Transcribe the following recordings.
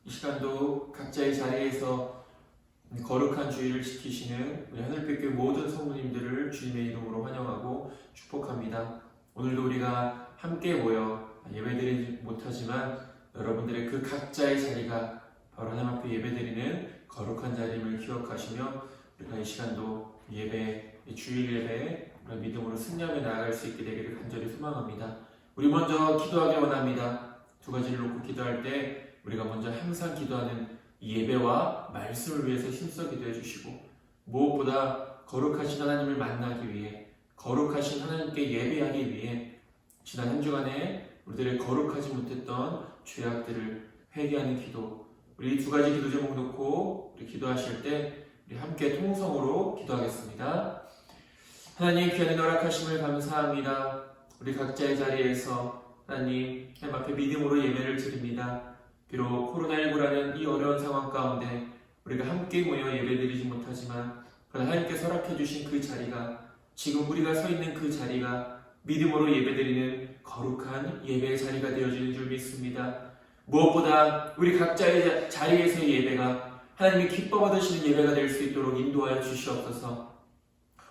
이 시간도 각자의 자리에서 거룩한 주의를 지키시는 우리 하늘빛교회 모든 성도님들을 주님의 이름으로 환영하고 축복합니다. 오늘도 우리가 함께 모여 예배드리지 못하지만 여러분들의 그 각자의 자리가 바로 하나님 앞에 예배드리는 거룩한 자리임을 기억하시며 우리가 이 시간도 예배, 주일 예배에 믿음으로 승리하며 나아갈 수 있게 되기를 간절히 소망합니다. 우리 먼저 기도하기 원합니다. 두 가지를 놓고 기도할 때 우리가 먼저 항상 기도하는 이 예배와 말씀을 위해서 힘써 기도해 주시고, 무엇보다 거룩하신 하나님을 만나기 위해, 거룩하신 하나님께 예배하기 위해 지난 한 주간에 우리들의 거룩하지 못했던 죄악들을 회개하는 기도, 우리 이 두 가지 기도 제목 놓고 우리 기도하실 때 우리 함께 통성으로 기도하겠습니다. 하나님 귀한 허락하심을 감사합니다. 우리 각자의 자리에서 하나님 앞에 믿음으로 예배를 드립니다. 비록 코로나19라는 이 어려운 상황 가운데 우리가 함께 모여 예배드리지 못하지만 하나님께서 허락해 주신 그 자리가, 지금 우리가 서 있는 그 자리가 믿음으로 예배드리는 거룩한 예배의 자리가 되어지는 줄 믿습니다. 무엇보다 우리 각자의 자리에서의 예배가 하나님이 기뻐 받으시는 예배가 될 수 있도록 인도하여 주시옵소서.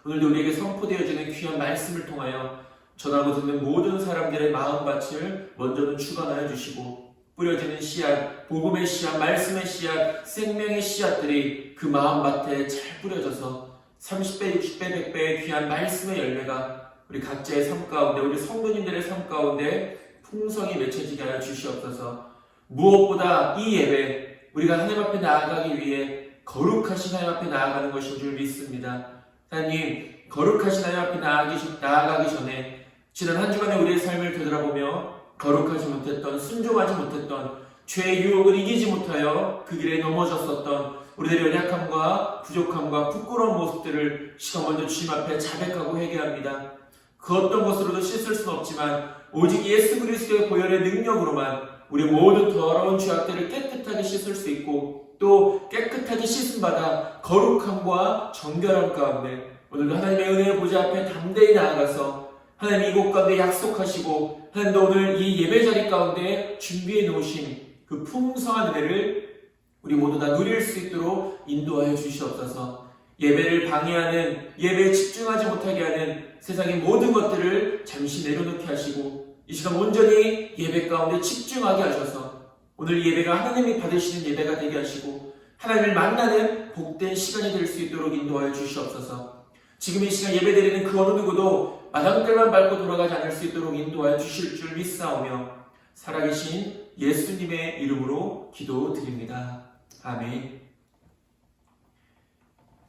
오늘도 우리에게 선포되어지는 귀한 말씀을 통하여 전하고 듣는 모든 사람들의 마음밭을 먼저는 주관하여 주시고, 뿌려지는 씨앗, 복음의 씨앗, 말씀의 씨앗, 생명의 씨앗들이 그 마음밭에 잘 뿌려져서 30배, 60배, 100배의 귀한 말씀의 열매가 우리 각자의 삶 가운데, 우리 성도님들의 삶 가운데 풍성히 맺혀지게 하여 주시옵소서. 무엇보다 이 예배, 우리가 하나님 앞에 나아가기 위해 거룩하신 하나님 앞에 나아가는 것인 줄 믿습니다. 하나님, 거룩하신 하나님 앞에 나아가기 전에 지난 한 주간의 우리의 삶을 되돌아보며 거룩하지 못했던, 순종하지 못했던, 죄의 유혹을 이기지 못하여 그 길에 넘어졌었던 우리들의 연약함과 부족함과 부끄러운 모습들을 시간 먼저 주님 앞에 자백하고 회개합니다. 그 어떤 것으로도 씻을 수는 없지만 오직 예수 그리스도의 보혈의 능력으로만 우리 모든 더러운 죄악들을 깨끗하게 씻을 수 있고, 또 깨끗하게 씻음받아 거룩함과 정결함 가운데 오늘도 하나님의 은혜의 보좌 앞에 담대히 나아가서 하나님 이곳 가운데 약속하시고, 하나님도 오늘 이 예배자리 가운데 준비해 놓으신 그 풍성한 은혜를 우리 모두 다 누릴 수 있도록 인도하여 주시옵소서. 예배를 방해하는, 예배에 집중하지 못하게 하는 세상의 모든 것들을 잠시 내려놓게 하시고, 이 시간 온전히 예배 가운데 집중하게 하셔서 오늘 예배가 하나님이 받으시는 예배가 되게 하시고 하나님을 만나는 복된 시간이 될 수 있도록 인도하여 주시옵소서. 지금 이 시간 예배드리는 그 어느 누구도 마당들만 밟고 돌아가지 않을 수 있도록 인도하여 주실 줄 믿사오며 살아계신 예수님의 이름으로 기도드립니다. 아멘.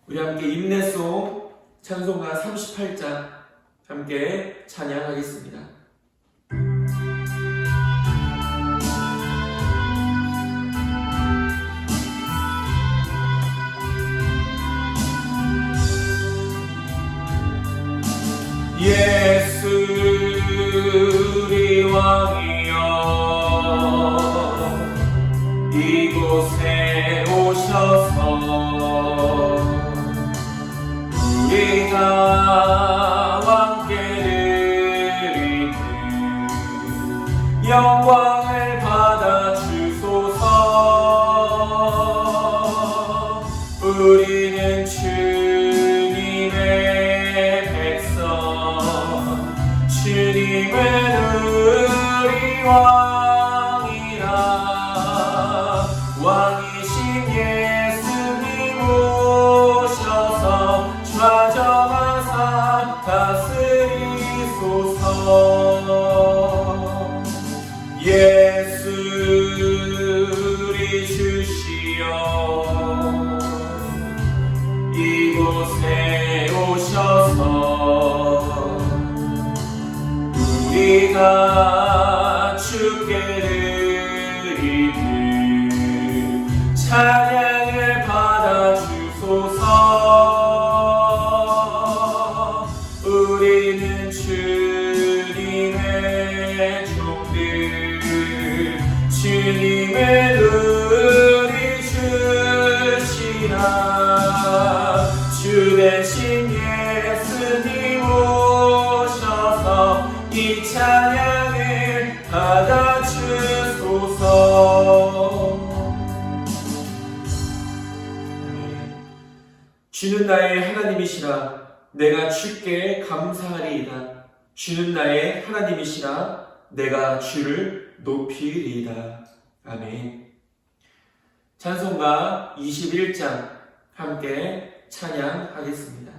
우리 함께 인내송 찬송가 38장 함께 찬양하겠습니다. 예수 우리 왕이여, 이곳에 오셔서 우리가 왕께 드리는 영광을 받아 주소서. 우리는 주님의 백성, 주님은 우리 왕이라. 왕이신 예수님 오셔서 좌정하사 다스리소서. 예수 우리 주시여, 이곳에 오셔서 우리가 주께 드리는 찬양을 받아 주소서. 우리는 주님의 종들, 주님의 우리 주시라. 주 대신 예수님 오셔서 이 찬양을 받아 주소서. 주는 나의 하나님이시라 내가 주께 감사하리이다. 주는 나의 하나님이시라 내가 주를 높이리이다. 아멘. 찬송가 21장 함께 찬양하겠습니다.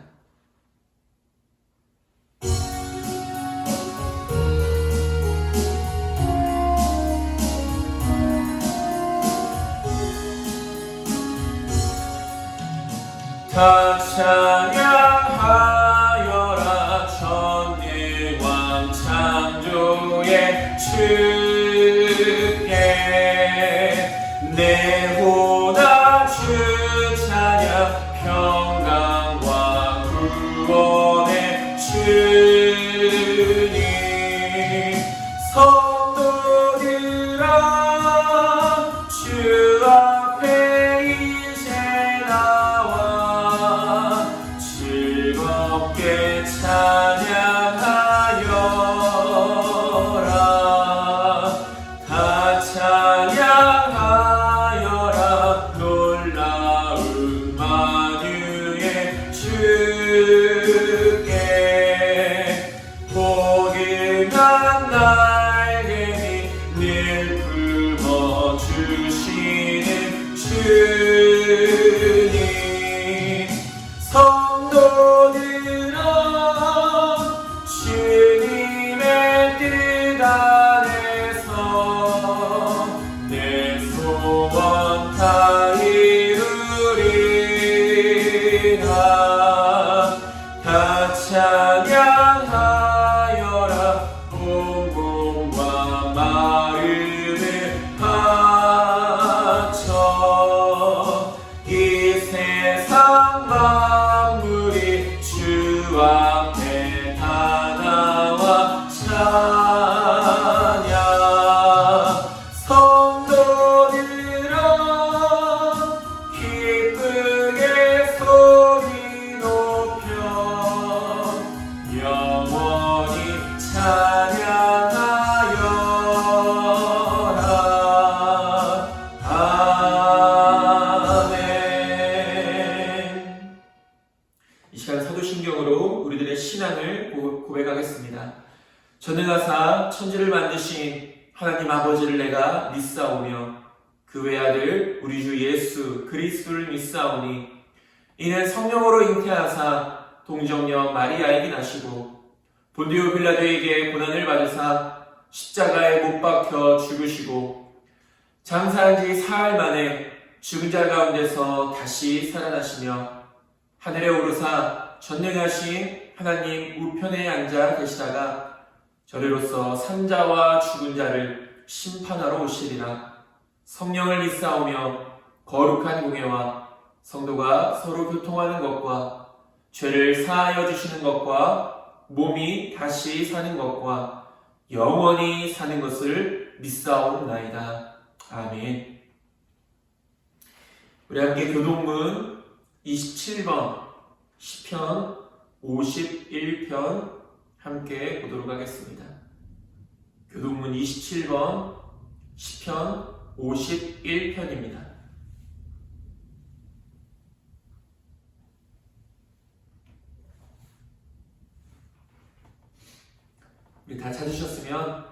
다 찬양하여라 전능왕 창조의 주께 내보다 주 찬양 평강과 구원의 주님 성도들아 주 앞에 이제 나와 즐겁게 찬양하여라. 다 찬양하여라. 놀라운 만유의 주께 포근한 날개니 늘 품어주시는 주님 성도들아 주님의 뜻 안에서 내 소원 다 이루리라. 다 찬양하여라. 온 몸과 마음을 바쳐 이 세상 만물이 주 앞에 다 나와 찬양. 성도들아 기쁘게 소리 높여 영원히 찬양하여라. 아멘. 이 시간 사도신경으로 우리들의 신앙을 고백하겠습니다. 전능하사 천지를 만드신 하나님 아버지를 내가 믿사오며 그 외아들 우리 주 예수 그리스도를 믿사오니 이는 성령으로 잉태하사 동정녀 마리아에게 나시고 본디오 빌라도에게 고난을 받으사 십자가에 못 박혀 죽으시고 장사한 지 사흘 만에 죽은 자 가운데서 다시 살아나시며 하늘에 오르사 전능하신 하나님 우편에 앉아 계시다가 저리로서 산자와 죽은 자를 심판하러 오시리라. 성령을 믿사오며 거룩한 공예와 성도가 서로 교통하는 것과 죄를 사하여 주시는 것과 몸이 다시 사는 것과 영원히 사는 것을 믿사옵나이다. 아멘. 우리 함께 교동문 27번 시편 51편 함께 보도록 하겠습니다. 교동문 27번 시편 51편입니다. 우리 다 찾으셨으면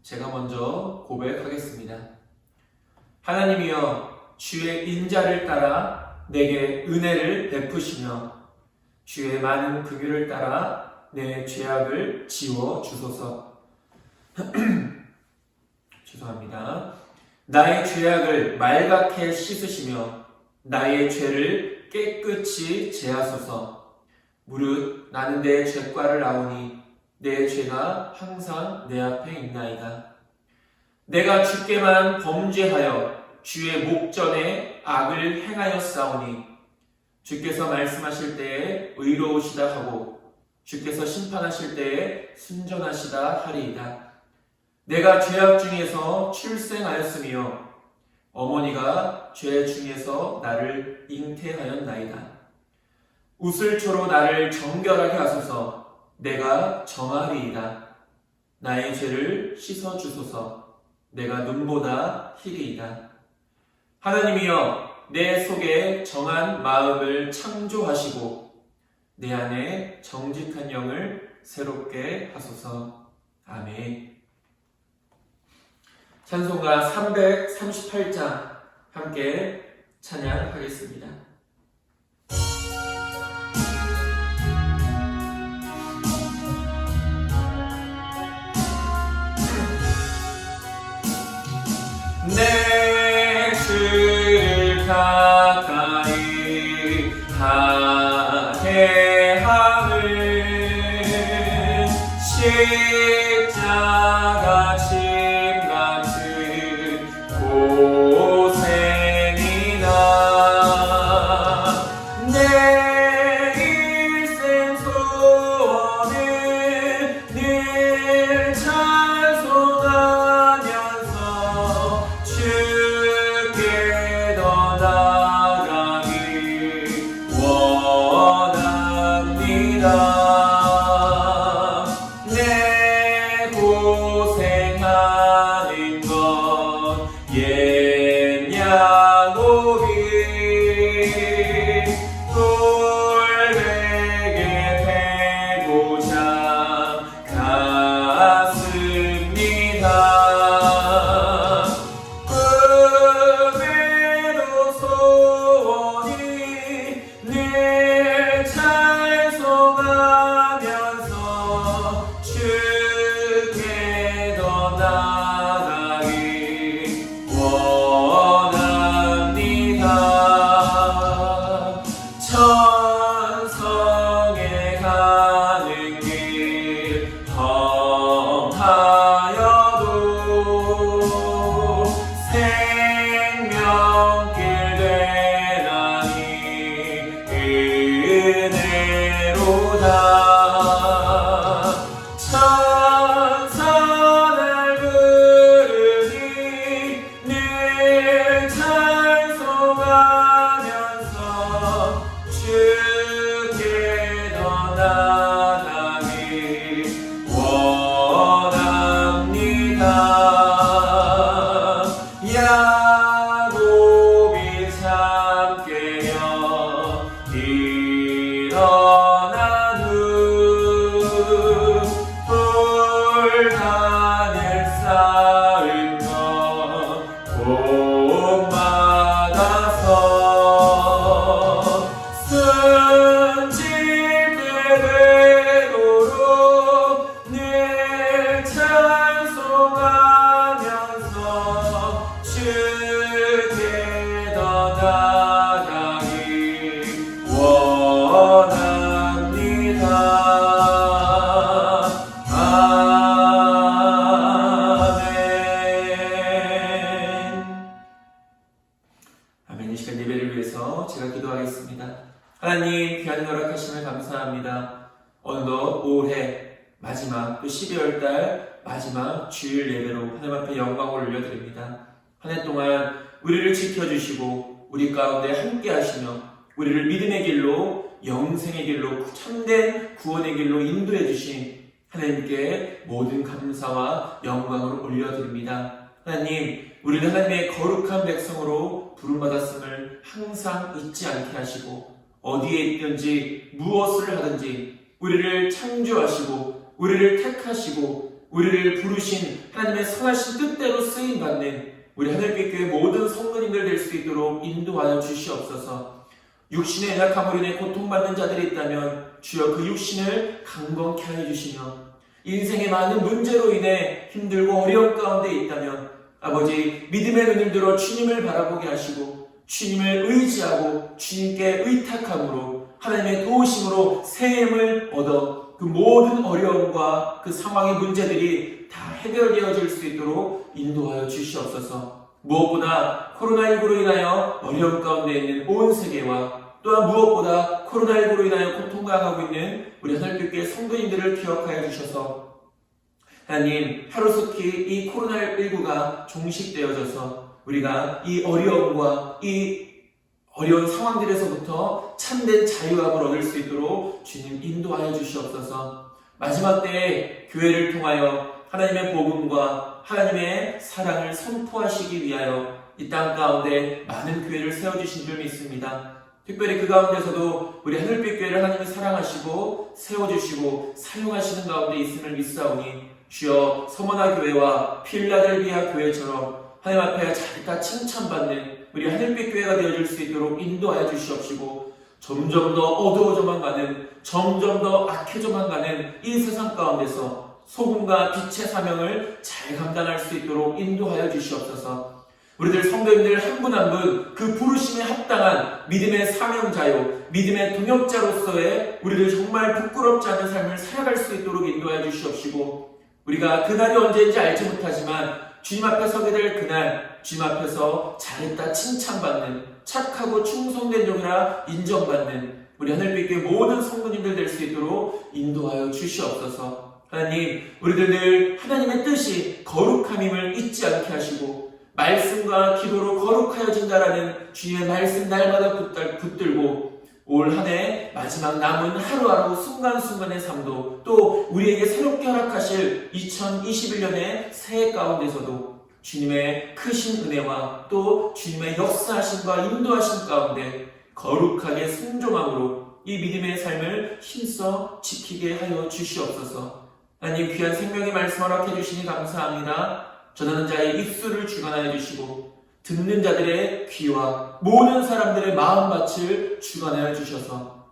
제가 먼저 고백하겠습니다. 하나님이여 주의 인자를 따라 내게 은혜를 베푸시며 주의 많은 긍휼을 따라 내 죄악을 지워 주소서. 죄송합니다. 나의 죄악을 말갛게 씻으시며 나의 죄를 깨끗이 제하소서. 무릇 나는 내 죄과를 아오니 내 죄가 항상 내 앞에 있나이다. 내가 주께만 범죄하여 주의 목전에 악을 행하였사오니 주께서 말씀하실 때에 의로우시다 하고 주께서 심판하실 때에 순전하시다 하리이다. 내가 죄악 중에서 출생하였으며 어머니가 죄 중에서 나를 잉태하였나이다. 우슬초로 나를 정결하게 하소서. 내가 정하리이다. 나의 죄를 씻어주소서. 내가 눈보다 희리이다. 하나님이여 내 속에 정한 마음을 창조하시고 내 안에 정직한 영을 새롭게 하소서. 아멘. 찬송가 338장 함께 찬양하겠습니다. 내 주를 가까이 하게함은 십자가 짐 같은 고생이다. 내 일생 소원을 늘 찬송하면서 주께 더 나아가길 원합니다. 내 고생하는 것 옛 야곱이 돌베개 베고자 갔습니다. 꿈에도 소원이 늘 찬송하면서 주께 더 나아가길 원합니다. 천성에 가는 길 험하여도 생명길 되나니 은혜로다. 천사 날 부르니 늘 찬송하면서 주께 더 나아가길 원합니다. 야곱이 참 깨어 일어난 후 돌단을 쌓은 것 복받아서 숨질 때 되도록 늘 찬송하면서 주께 더 나아가길 원합니다. 아멘. 이 시간 예배를 위해서 제가 기도하겠습니다. 하나님 귀한 허락하심을 감사합니다. 어느덧 올해 마지막 또 12월달 마지막 주일 예배로 하나님 앞에 영광을 올려드립니다. 한 해 동안 우리를 지켜주시고 우리 가운데 함께 하시며 우리를 믿음의 길로 영생의 길로 참된 구원의 길로 인도해 주신 하나님께 모든 감사와 영광을 올려드립니다. 하나님, 우리는 하나님의 거룩한 백성으로 부름받았음을 항상 잊지 않게 하시고 어디에 있든지 무엇을 하든지 우리를 창조하시고 우리를 택하시고 우리를 부르신 하나님의 선하신 뜻대로 쓰임받는 우리 하늘빛 교회 모든 성도님들 될 수 있도록 인도하여 주시옵소서. 육신의 연약함으로 인해 고통받는 자들이 있다면 주여 그 육신을 강건케 하여 주시며 인생의 많은 문제로 인해 힘들고 어려움 가운데 있다면 아버지 믿음의 눈을 들어 주님을 바라보게 하시고 주님을 의지하고 주님께 의탁함으로 하나님의 도우심으로 새 힘을 얻어 그 모든 어려움과 그 상황의 문제들이 다 해결되어질 수 있도록 인도하여 주시옵소서. 무엇보다 코로나19로 인하여 어려움 가운데 있는 온 세계와 또한 무엇보다 코로나19로 인하여 고통당하고 있는 우리 하늘빛교회 성도님들을 기억하여 주셔서 하나님 하루속히 이 코로나19가 종식되어져서 우리가 이 어려움과 이 어려운 상황들에서부터 참된 자유함을 얻을 수 있도록 주님 인도하여 주시옵소서. 마지막 때에 교회를 통하여 하나님의 복음과 하나님의 사랑을 선포하시기 위하여 이 땅 가운데 많은 교회를 세워주신 줄 믿습니다. 특별히 그 가운데서도 우리 하늘빛 교회를 하나님이 사랑하시고 세워주시고 사용하시는 가운데 있음을 믿사오니 주여 서머나 교회와 필라델비아 교회처럼 하나님 앞에 자기가 칭찬받는 우리 하늘빛 교회가 되어줄 수 있도록 인도하여 주시옵시고 점점 더 어두워져만 가는 점점 더 악해져만 가는 이 세상 가운데서 소금과 빛의 사명을 잘 감당할 수 있도록 인도하여 주시옵소서. 우리들 성도님들 한 분 한 분 그 부르심에 합당한 믿음의 사명자요 믿음의 동역자로서의 우리를 정말 부끄럽지 않은 삶을 살아갈 수 있도록 인도하여 주시옵시고 우리가 그날이 언제인지 알지 못하지만 주님 앞에 서게 될 그날 주님 앞에서 잘했다 칭찬받는 착하고 충성된 종이라 인정받는 우리 하늘빛 교회 모든 성도님들 될 수 있도록 인도하여 주시옵소서. 하나님 우리들 늘 하나님의 뜻이 거룩함임을 잊지 않게 하시고 말씀과 기도로 거룩하여진다라는 주님의 말씀 날마다 붙들고 올 한 해 마지막 남은 하루하루 순간순간의 삶도 또 우리에게 새롭게 허락하실 2021년의 새해 가운데서도 주님의 크신 은혜와 또 주님의 역사하심과 인도하심 가운데 거룩하게 순종함으로 이 믿음의 삶을 힘써 지키게 하여 주시옵소서. 하나님 귀한 생명의 말씀 허락해 주시니 감사합니다. 전하는 자의 입술을 주관하여 주시고 듣는 자들의 귀와 모든 사람들의 마음밭을 주관하여 주셔서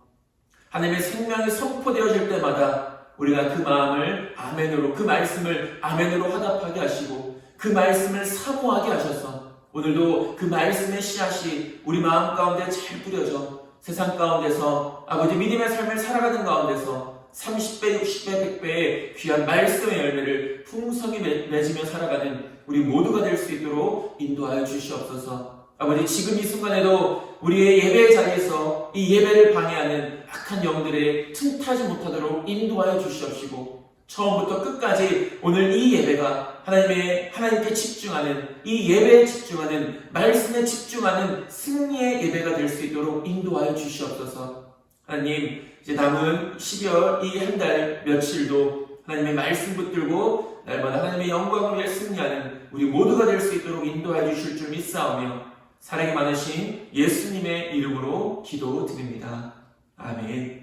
하나님의 생명이 선포되어질 때마다 우리가 그 마음을 아멘으로 그 말씀을 아멘으로 화답하게 하시고 그 말씀을 사모하게 하셔서 오늘도 그 말씀의 씨앗이 우리 마음 가운데 잘 뿌려져 세상 가운데서 아버지 믿음의 삶을 살아가는 가운데서 30배, 60배, 100배의 귀한 말씀의 열매를 풍성히 맺으며 살아가는 우리 모두가 될 수 있도록 인도하여 주시옵소서. 아버지 지금 이 순간에도 우리의 예배 자리에서 이 예배를 방해하는 악한 영들의 틈타지 못하도록 인도하여 주시옵시고 처음부터 끝까지 오늘 이 예배가 하나님께 집중하는 이 예배에 집중하는 말씀에 집중하는 승리의 예배가 될 수 있도록 인도하여 주시옵소서. 하나님 이제 남은 12월 이 한 달 며칠도 하나님의 말씀 붙들고 날마다 하나님의 영광을 위해 승리하는 우리 모두가 될 수 있도록 인도해 주실 줄 믿사오며 사랑이 많으신 예수님의 이름으로 기도드립니다. 아멘.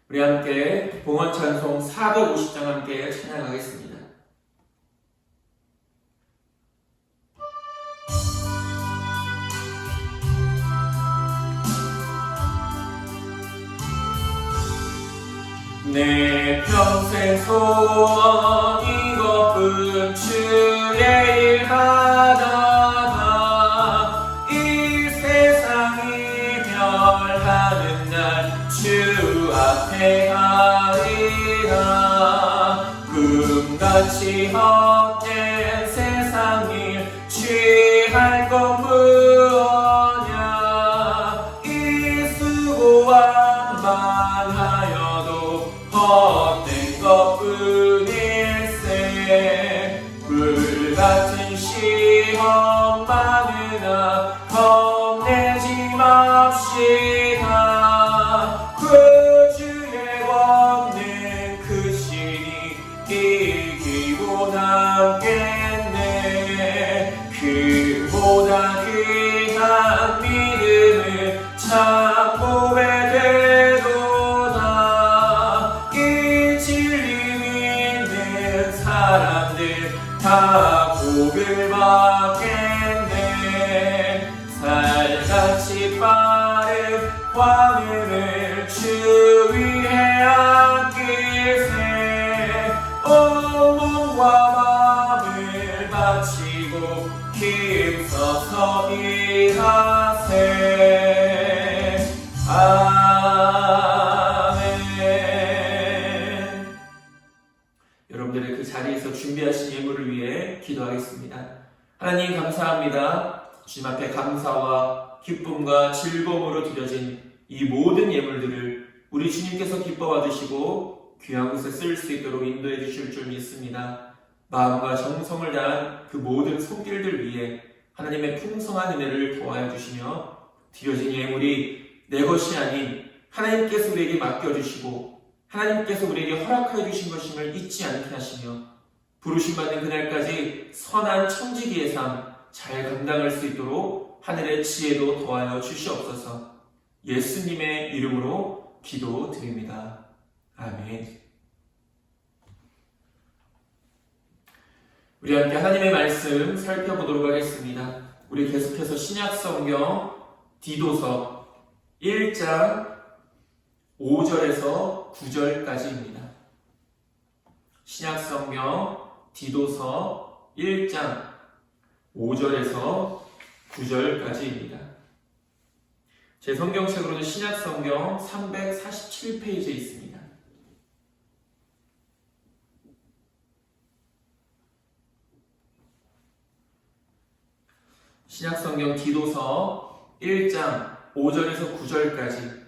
우리 함께 봉헌 찬송 450장 함께 찬양하겠습니다. 내 평생 소원 이것뿐 주의 일 하다가 이 세상이 멸하는 날 주 앞에 가리라. 금같이 헛된 세상 일 취할 것 무엇냐. 이 수고와 망하여도 헛된 것뿐일세. 불같은 시험 많으나 겁내지 맙시다. 그 주의 권능 크시니 이기고 남겠네. 그보다 귀한 믿음을 참 고백되도다. 이 진리 믿는 사람들 다 복을 받겠네. 살같이 빠른 광음을 주 위에 안기세. 온 몸과 마음을 바치고 힘써서 일하세. 아멘. 여러분들의 그 자리에서 준비하신 예물을 위해 기도하겠습니다. 하나님 감사합니다. 주님 앞에 감사와 기쁨과 즐거움으로 드려진 이 모든 예물들을 우리 주님께서 기뻐 받으시고 귀한 곳에 쓸 수 있도록 인도해 주실 줄 믿습니다. 마음과 정성을 다한 그 모든 손길들 위해 하나님의 풍성한 은혜를 더하여 주시며 드려진 예물이 내 것이 아닌 하나님께서 우리에게 맡겨주시고 하나님께서 우리에게 허락하여 주신 것임을 잊지 않게 하시며 부르심받는 그날까지 선한 청지기의 삶 잘 감당할 수 있도록 하늘의 지혜도 더하여 주시옵소서. 예수님의 이름으로 기도드립니다. 아멘. 우리 함께 하나님의 말씀 살펴보도록 하겠습니다. 우리 계속해서 신약성경 디도서 1장 5절에서 9절까지입니다. 신약성경 디도서 1장 5절에서 9절까지입니다. 제 성경책으로는 신약성경 347페이지에 있습니다. 신약성경 디도서 1장 5절에서 9절까지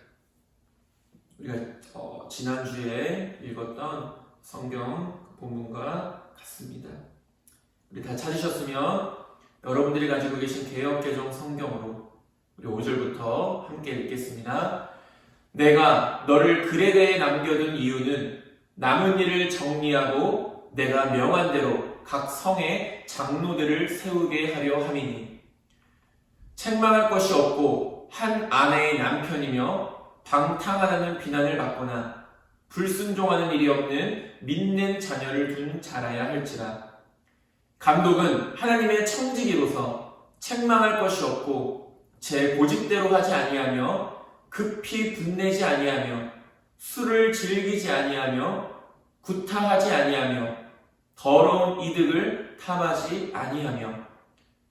우리가 지난주에 읽었던 성경 본문과 같습니다. 우리 다 찾으셨으면 여러분들이 가지고 계신 개역개정 성경으로 우리 5절부터 함께 읽겠습니다. 내가 너를 그레데에 남겨둔 이유는 남은 일을 정리하고 내가 명한 대로 각 성에 장로들을 세우게 하려 함이니 책망할 것이 없고 한 아내의 남편이며 방탕하다는 비난을 받거나 불순종하는 일이 없는 믿는 자녀를 둔 자라야 할지라. 감독은 하나님의 청지기로서 책망할 것이 없고 제 고집대로 하지 아니하며 급히 분내지 아니하며 술을 즐기지 아니하며 구타하지 아니하며 더러운 이득을 탐하지 아니하며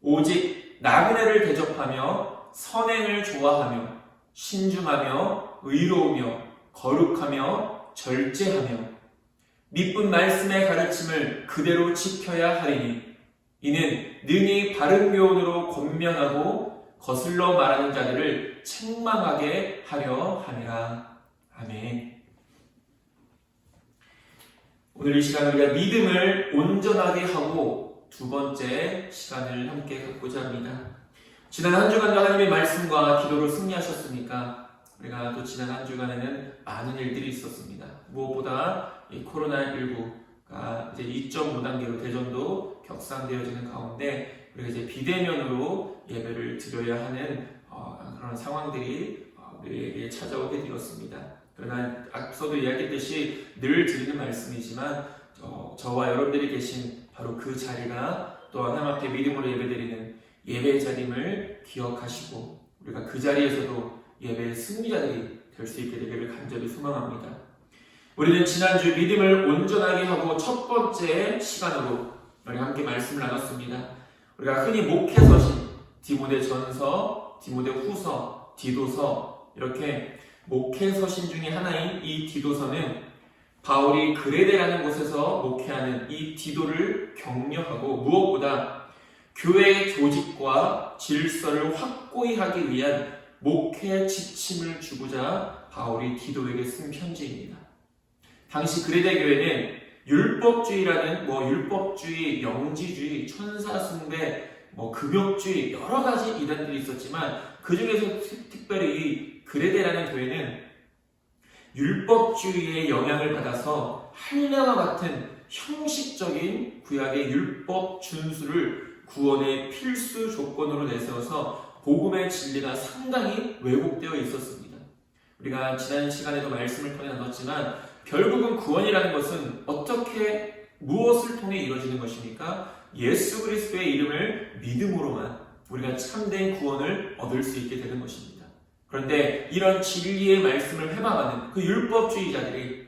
오직 나그네를 대접하며 선행을 좋아하며 신중하며 의로우며 거룩하며 절제하며 미쁜 말씀의 가르침을 그대로 지켜야 하리니 이는 능히 바른 교훈으로 권면하고 거슬러 말하는 자들을 책망하게 하려 함이라. 아멘. 오늘 이 시간 우리가 믿음을 온전하게 하고 두 번째 시간을 함께 갖고자 합니다. 지난 한 주간도 하나님의 말씀과 기도로 승리하셨습니까? 우리가 또 지난 한 주간에는 많은 일들이 있었습니다. 무엇보다 이 코로나19가 이제 2.5단계로 대전도 격상되어지는 가운데 우리가 이제 비대면으로 예배를 드려야 하는 그런 상황들이 우리에게 찾아오게 되었습니다. 그러나 앞서도 이야기했듯이 늘 드리는 말씀이지만 저와 여러분들이 계신 바로 그 자리가 또한 하나님 앞에 믿음으로 예배드리는 예배의 자림을 기억하시고 우리가 그 자리에서도 예배의 승리자들이 될 수 있게 되기를 간절히 소망합니다. 우리는 지난주 믿음을 온전하게 하고 첫 번째 시간으로 우리가 함께 말씀을 나눴습니다. 우리가 흔히 목회서신 디모데전서, 디모데후서, 디도서 이렇게 목회서신 중에 하나인 이 디도서는 바울이 그레데라는 곳에서 목회하는 이 디도를 격려하고 무엇보다 교회의 조직과 질서를 확고히 하기 위한 목회 지침을 주고자 바울이 디도에게 쓴 편지입니다. 당시 그레데 교회는 율법주의라는 율법주의, 영지주의, 천사숭배, 금욕주의 여러 가지 이단들이 있었지만 그 중에서 특별히 이 그레데라는 교회는 율법주의의 영향을 받아서 할례와 같은 형식적인 구약의 율법 준수를 구원의 필수 조건으로 내세워서 복음의 진리가 상당히 왜곡되어 있었습니다. 우리가 지난 시간에도 말씀을 통해 나눴지만 결국은 구원이라는 것은 어떻게 무엇을 통해 이루어지는 것입니까? 예수 그리스도의 이름을 믿음으로만 우리가 참된 구원을 얻을 수 있게 되는 것입니다. 그런데 이런 진리의 말씀을 해방하는 그 율법주의자들이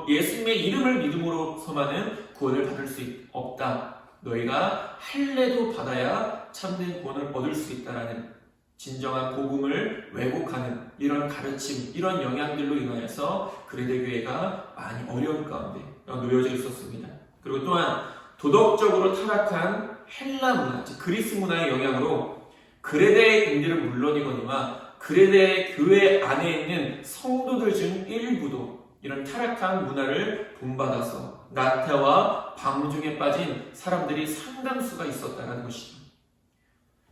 예수님의 이름을 믿음으로서만은 구원을 받을 수 없다. 너희가 할례도 받아야 참된 구원을 얻을 수 있다라는 진정한 복음을 왜곡하는 이런 가르침, 이런 영향들로 인하여서 그레데 교회가 많이 어려운 가운데 놓여져 있었습니다. 그리고 또한 도덕적으로 타락한 헬라 문화, 즉 그리스 문화의 영향으로 그레데인들은 물론이거니와 그레데 교회 안에 있는 성도들 중 일부도 이런 타락한 문화를 본받아서 나태와 방중에 빠진 사람들이 상당수가 있었다는 것입니다.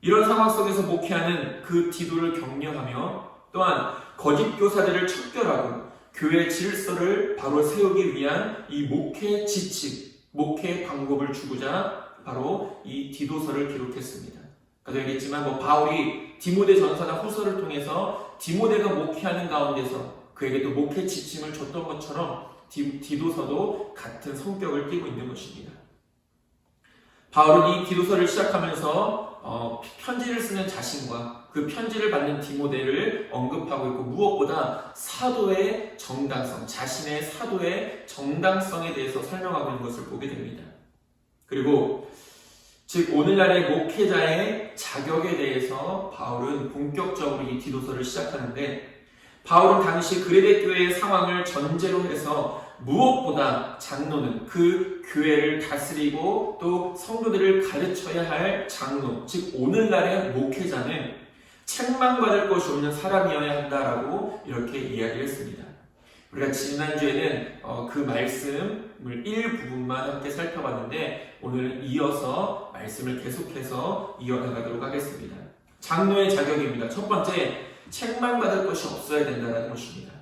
이런 상황 속에서 목회하는 그 디도를 격려하며 또한 거짓 교사들을 척결하고 교회 질서를 바로 세우기 위한 이 목회 지침, 목회 방법을 주고자 바로 이 디도서를 기록했습니다. 아까 얘기했지만 바울이 디모데 전서나 후서를 통해서 디모데가 목회하는 가운데서 그에게도 목회 지침을 줬던 것처럼 디도서도 같은 성격을 띠고 있는 것입니다. 바울은 이 디도서를 시작하면서 편지를 쓰는 자신과 그 편지를 받는 디모데를 언급하고 있고, 무엇보다 사도의 정당성, 자신의 사도의 정당성에 대해서 설명하고 있는 것을 보게 됩니다. 그리고 즉 오늘날의 목회자의 자격에 대해서 바울은 본격적으로 이 디도서를 시작하는데, 바울은 당시 그레데 교회의 상황을 전제로 해서 무엇보다 장로는 그 교회를 다스리고 또 성도들을 가르쳐야 할 장로, 즉 오늘날의 목회자는 책망받을 것이 없는 사람이어야 한다라고 이렇게 이야기를 했습니다. 우리가 지난주에는 그 말씀을 일부분만 함께 살펴봤는데, 오늘은 이어서 말씀을 계속해서 이어나가도록 하겠습니다. 장로의 자격입니다. 첫 번째, 책망받을 것이 없어야 된다는 것입니다.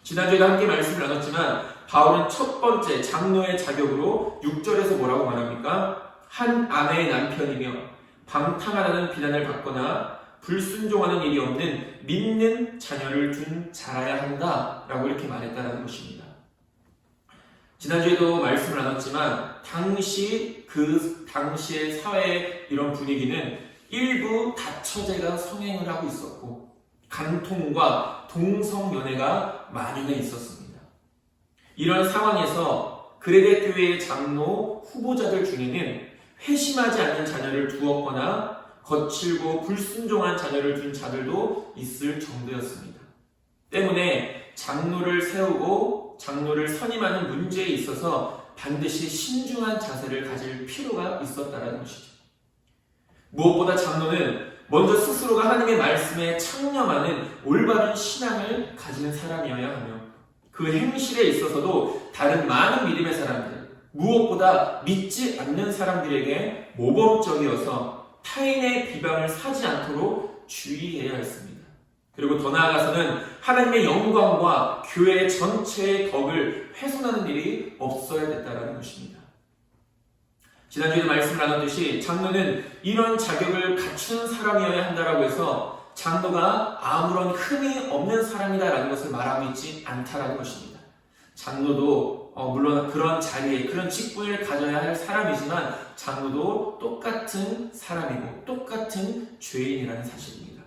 지난주에도 함께 말씀을 나눴지만 바울은 첫 번째 장로의 자격으로 6절에서 뭐라고 말합니까? 한 아내의 남편이며 방탕하다는 비난을 받거나 불순종하는 일이 없는 믿는 자녀를 둔 자라야 한다 라고 이렇게 말했다는 것입니다. 지난주에도 말씀을 나눴지만 당시의 사회의 이런 분위기는 일부 다처제가 성행을 하고 있었고 간통과 동성연애가 만연해 있었습니다. 이런 상황에서 그레데 교회의 장로 후보자들 중에는 회심하지 않는 자녀를 두었거나 거칠고 불순종한 자녀를 둔 자들도 있을 정도였습니다. 때문에 장로를 세우고 장로를 선임하는 문제에 있어서 반드시 신중한 자세를 가질 필요가 있었다는 것이죠. 무엇보다 장로는 먼저 스스로가 하나님의 말씀에 창념하는 올바른 신앙을 가지는 사람이어야 하며, 그 행실에 있어서도 다른 많은 믿음의 사람들, 무엇보다 믿지 않는 사람들에게 모범적이어서 타인의 비방을 사지 않도록 주의해야 했습니다. 그리고 더 나아가서는 하나님의 영광과 교회 전체의 덕을 훼손하는 일이 없어야 됐다는 것입니다. 지난주에도 말씀을 나눴듯이 장로는 이런 자격을 갖춘 사람이어야 한다라고 해서 장로가 아무런 흠이 없는 사람이다라는 것을 말하고 있지 않다라는 것입니다. 장로도 물론 그런 자리에 그런 직분을 가져야 할 사람이지만 장로도 똑같은 사람이고 똑같은 죄인이라는 사실입니다.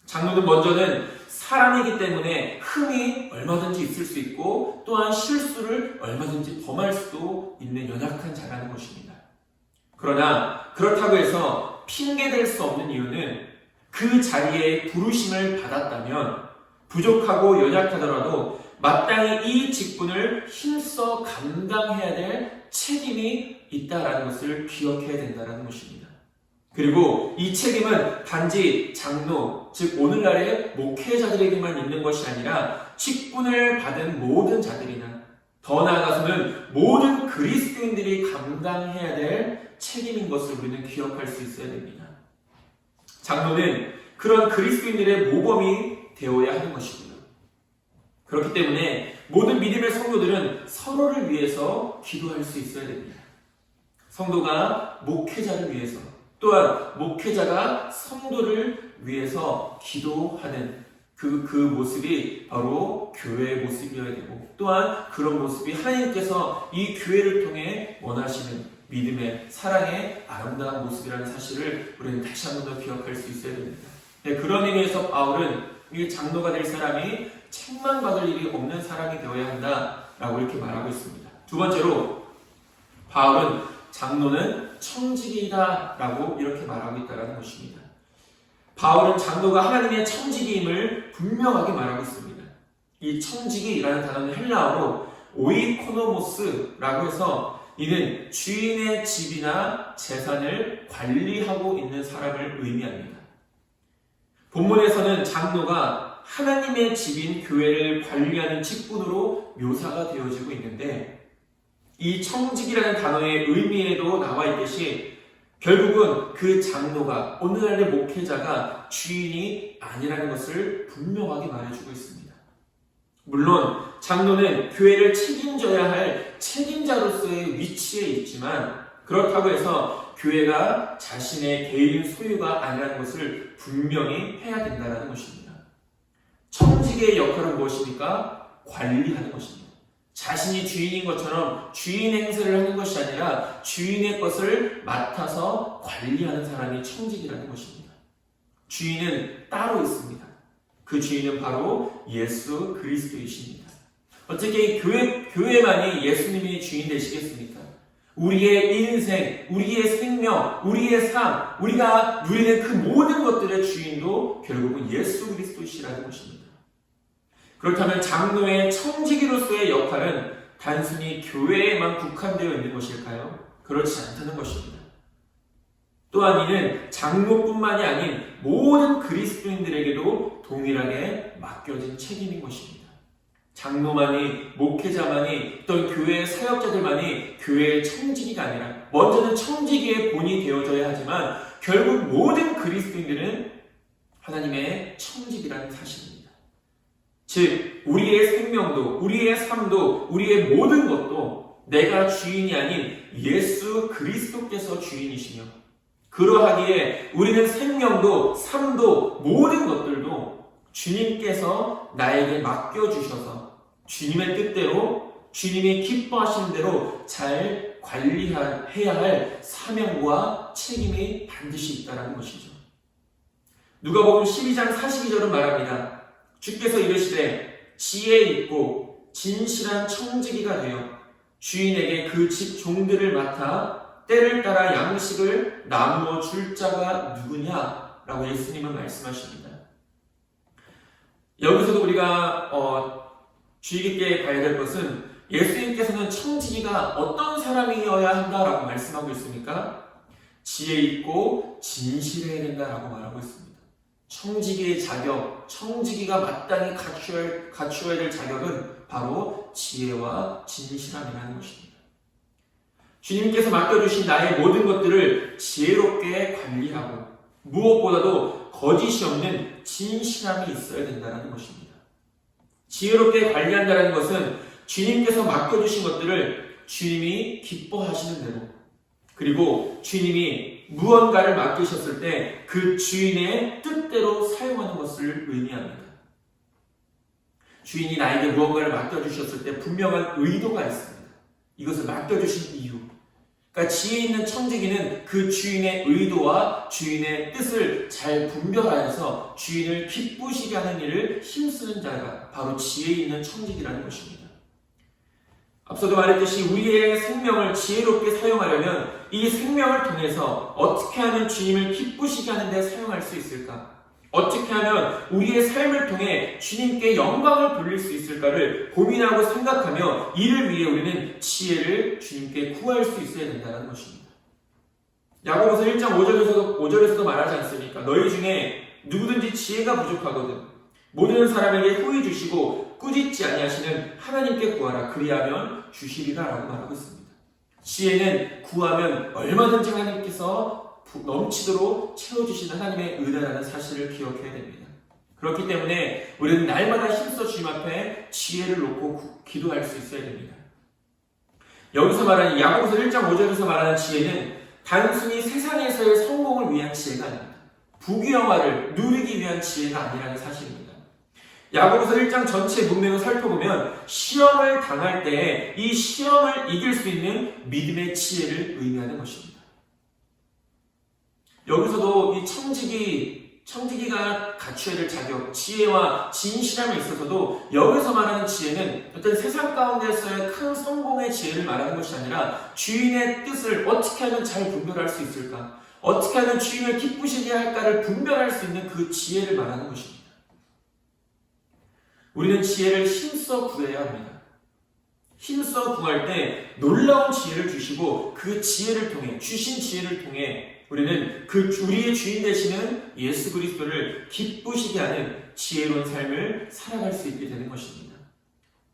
장로는 먼저는 사람이기 때문에 흠이 얼마든지 있을 수 있고 또한 실수를 얼마든지 범할 수도 있는 연약한 자라는 것입니다. 그러나 그렇다고 해서 핑계댈 수 없는 이유는 그 자리에 부르심을 받았다면 부족하고 연약하더라도 마땅히 이 직분을 힘써 감당해야 될 책임이 있다는 것을 기억해야 된다는 것입니다. 그리고 이 책임은 단지 장로, 즉 오늘날의 목회자들에게만 있는 것이 아니라 직분을 받은 모든 자들이나 더 나아가서는 모든 그리스도인들이 감당해야 될 책임인 것을 우리는 기억할 수 있어야 됩니다. 장로는 그런 그리스도인들의 모범이 되어야 하는 것이고요. 그렇기 때문에 모든 믿음의 성도들은 서로를 위해서 기도할 수 있어야 됩니다. 성도가 목회자를 위해서, 또한 목회자가 성도를 위해서 기도하는 그 모습이 바로 교회의 모습이어야 되고, 또한 그런 모습이 하나님께서 이 교회를 통해 원하시는 믿음의 사랑의 아름다운 모습이라는 사실을 우리는 다시 한 번 더 기억할 수 있어야 됩니다. 네, 그런 의미에서 바울은 이 장로가 될 사람이 책망받을 일이 없는 사람이 되어야 한다라고 이렇게 말하고 있습니다. 두 번째로 바울은 장로는 청지기이다라고 이렇게 말하고 있다는 것입니다. 바울은 장로가 하나님의 청지기임을 분명하게 말하고 있습니다. 이 청지기라는 단어는 헬라어로 오이코노모스라고 해서 이는 주인의 집이나 재산을 관리하고 있는 사람을 의미합니다. 본문에서는 장로가 하나님의 집인 교회를 관리하는 직분으로 묘사가 되어지고 있는데, 이 청직이라는 단어의 의미에도 나와 있듯이 결국은 그 장로가, 오늘날의 목회자가 주인이 아니라는 것을 분명하게 말해주고 있습니다. 물론 장로는 교회를 책임져야 할 책임자로서의 위치에 있지만 그렇다고 해서 교회가 자신의 개인 소유가 아니라는 것을 분명히 해야 된다는 것입니다. 청지기의 역할은 무엇입니까? 관리하는 것입니다. 자신이 주인인 것처럼 주인 행세를 하는 것이 아니라 주인의 것을 맡아서 관리하는 사람이 청지기라는 것입니다. 주인은 따로 있습니다. 그 주인은 바로 예수 그리스도이십니다. 어떻게 교회만이 예수님이 주인 되시겠습니까? 우리의 인생, 우리의 생명, 우리의 삶, 우리가 누리는 그 모든 것들의 주인도 결국은 예수 그리스도이시라는 것입니다. 그렇다면 장로의 청지기로서의 역할은 단순히 교회에만 국한되어 있는 것일까요? 그렇지 않다는 것입니다. 또한 이는 장로뿐만이 아닌 모든 그리스도인들에게도 동일하게 맡겨진 책임인 것입니다. 장로만이, 목회자만이, 어떤 교회의 사역자들만이 교회의 청지기가 아니라 먼저는 청지기의 본이 되어져야 하지만 결국 모든 그리스도인들은 하나님의 청지기라는 사실입니다. 즉 우리의 생명도, 우리의 삶도, 우리의 모든 것도 내가 주인이 아닌 예수 그리스도께서 주인이시며 그러하기에 우리는 생명도, 삶도, 모든 것들도 주님께서 나에게 맡겨주셔서 주님의 뜻대로, 주님이 기뻐하시는 대로 잘 관리해야 할 사명과 책임이 반드시 있다는 것이죠. 누가복음 12장 42절은 말합니다. 주께서 이르시되 지혜 있고 진실한 청지기가 되어 주인에게 그 집 종들을 맡아 때를 따라 양식을 나누어 줄 자가 누구냐? 라고 예수님은 말씀하십니다. 여기서도 우리가 주의 깊게 봐야 될 것은 예수님께서는 청지기가 어떤 사람이어야 한다라고 말씀하고 있습니까? 지혜 있고 진실해야 된다라고 말하고 있습니다. 청지기의 자격, 청지기가 마땅히 갖추어야 될 자격은 바로 지혜와 진실함이라는 것입니다. 주님께서 맡겨주신 나의 모든 것들을 지혜롭게 관리하고 무엇보다도 거짓이 없는 진실함이 있어야 된다는 것입니다. 지혜롭게 관리한다는 것은 주님께서 맡겨주신 것들을 주님이 기뻐하시는 대로 그리고 주님이 무언가를 맡기셨을 때 그 주인의 뜻대로 사용하는 것을 의미합니다. 주인이 나에게 무언가를 맡겨주셨을 때 분명한 의도가 있습니다. 이것을 맡겨주신 이유. 그러니까 지혜 있는 청지기는 그 주인의 의도와 주인의 뜻을 잘 분별하여서 주인을 기쁘시게 하는 일을 힘쓰는 자가 바로 지혜 있는 청지기라는 것입니다. 앞서도 말했듯이 우리의 생명을 지혜롭게 사용하려면 이 생명을 통해서 어떻게 하면 주님을 기쁘시게 하는 데 사용할 수 있을까? 어떻게 하면 우리의 삶을 통해 주님께 영광을 돌릴 수 있을까를 고민하고 생각하며 이를 위해 우리는 지혜를 주님께 구할 수 있어야 된다는 것입니다. 야고보서 1장 5절에서도 말하지 않습니까? 너희 중에 누구든지 지혜가 부족하거든 모든 사람에게 후히 주시고 꾸짖지 아니하시는 하나님께 구하라 그리하면 주시리라 라고 말하고 있습니다. 지혜는 구하면 얼마든지 하나님께서 넘치도록 채워주시는 하나님의 은혜라는 사실을 기억해야 됩니다. 그렇기 때문에 우리는 날마다 힘써 주님 앞에 지혜를 놓고 기도할 수 있어야 됩니다. 여기서 말하는 야고보서 1장 5절에서 말하는 지혜는 단순히 세상에서의 성공을 위한 지혜가 아닙니다. 부귀영화를 누리기 위한 지혜가 아니라는 사실입니다. 야고보서 1장 전체 문맥을 살펴보면 시험을 당할 때 이 시험을 이길 수 있는 믿음의 지혜를 의미하는 것입니다. 여기서도 이 청지기가 갖춰야 될 자격, 지혜와 진실함에 있어서도 여기서 말하는 지혜는 어떤 세상 가운데서의 큰 성공의 지혜를 말하는 것이 아니라 주인의 뜻을 어떻게 하면 잘 분별할 수 있을까? 어떻게 하면 주인을 기쁘시게 할까를 분별할 수 있는 그 지혜를 말하는 것입니다. 우리는 지혜를 힘써 구해야 합니다. 힘써 구할 때 놀라운 지혜를 주시고 그 지혜를 통해, 주신 지혜를 통해 우리는 우리의 주인 되시는 예수 그리스도를 기쁘시게 하는 지혜로운 삶을 살아갈 수 있게 되는 것입니다.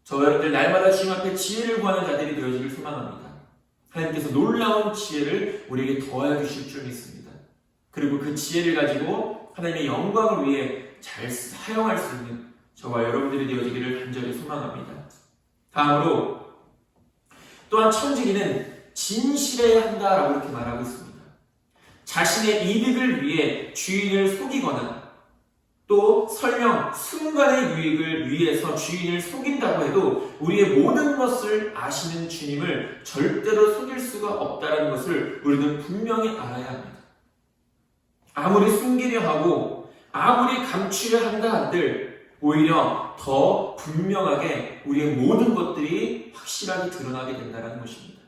저와 여러분들 날마다 주님 앞에 지혜를 구하는 자들이 되어지길 소망합니다. 하나님께서 놀라운 지혜를 우리에게 더하여 주실 줄 믿습니다. 그리고 그 지혜를 가지고 하나님의 영광을 위해 잘 사용할 수 있는 저와 여러분들이 되어지기를 간절히 소망합니다. 다음으로 또한 청지기는 진실해야 한다라고 이렇게 말하고 있습니다. 자신의 이득을 위해 주인을 속이거나 또 설령 순간의 유익을 위해서 주인을 속인다고 해도 우리의 모든 것을 아시는 주님을 절대로 속일 수가 없다는 것을 우리는 분명히 알아야 합니다. 아무리 숨기려 하고 아무리 감추려 한다 한들 오히려 더 분명하게 우리의 모든 것들이 확실하게 드러나게 된다는 것입니다.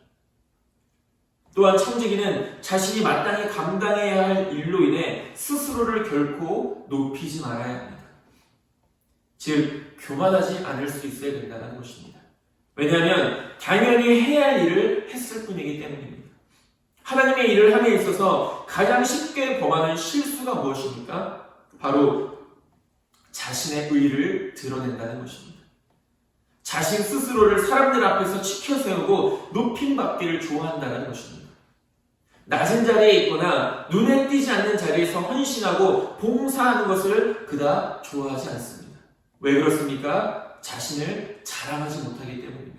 또한 청지기는 자신이 마땅히 감당해야 할 일로 인해 스스로를 결코 높이지 말아야 합니다. 즉, 교만하지 않을 수 있어야 된다는 것입니다. 왜냐하면 당연히 해야 할 일을 했을 뿐이기 때문입니다. 하나님의 일을 함에 있어서 가장 쉽게 범하는 실수가 무엇입니까? 바로 자신의 의를 드러낸다는 것입니다. 자신 스스로를 사람들 앞에서 치켜세우고 높임받기를 좋아한다는 것입니다. 낮은 자리에 있거나 눈에 띄지 않는 자리에서 헌신하고 봉사하는 것을 그다 좋아하지 않습니다. 왜 그렇습니까? 자신을 자랑하지 못하기 때문입니다.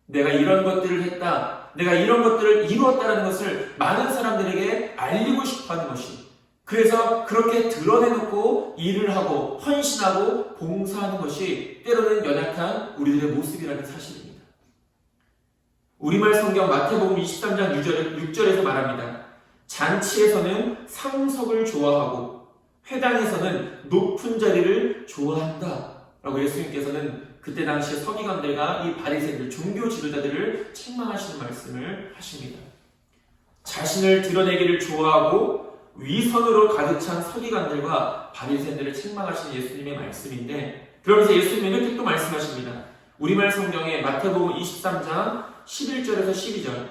내가 이런 것들을 했다, 내가 이런 것들을 이루었다는 것을 많은 사람들에게 알리고 싶어하는 것이, 그래서 그렇게 드러내놓고 일을 하고 헌신하고 봉사하는 것이 때로는 연약한 우리들의 모습이라는 사실입니다. 우리말 성경 마태복음 23장 6절에서 말합니다. 잔치에서는 상석을 좋아하고 회당에서는 높은 자리를 좋아한다 라고 예수님께서는 그때 당시에 서기관들과 이 바리새인들, 종교 지도자들을 책망하시는 말씀을 하십니다. 자신을 드러내기를 좋아하고 위선으로 가득 찬 서기관들과 바리새인들을 책망하시는 예수님의 말씀인데, 그러면서 예수님은 이렇게 또 말씀하십니다. 우리말 성경에 마태복음 23장 11절에서 12절,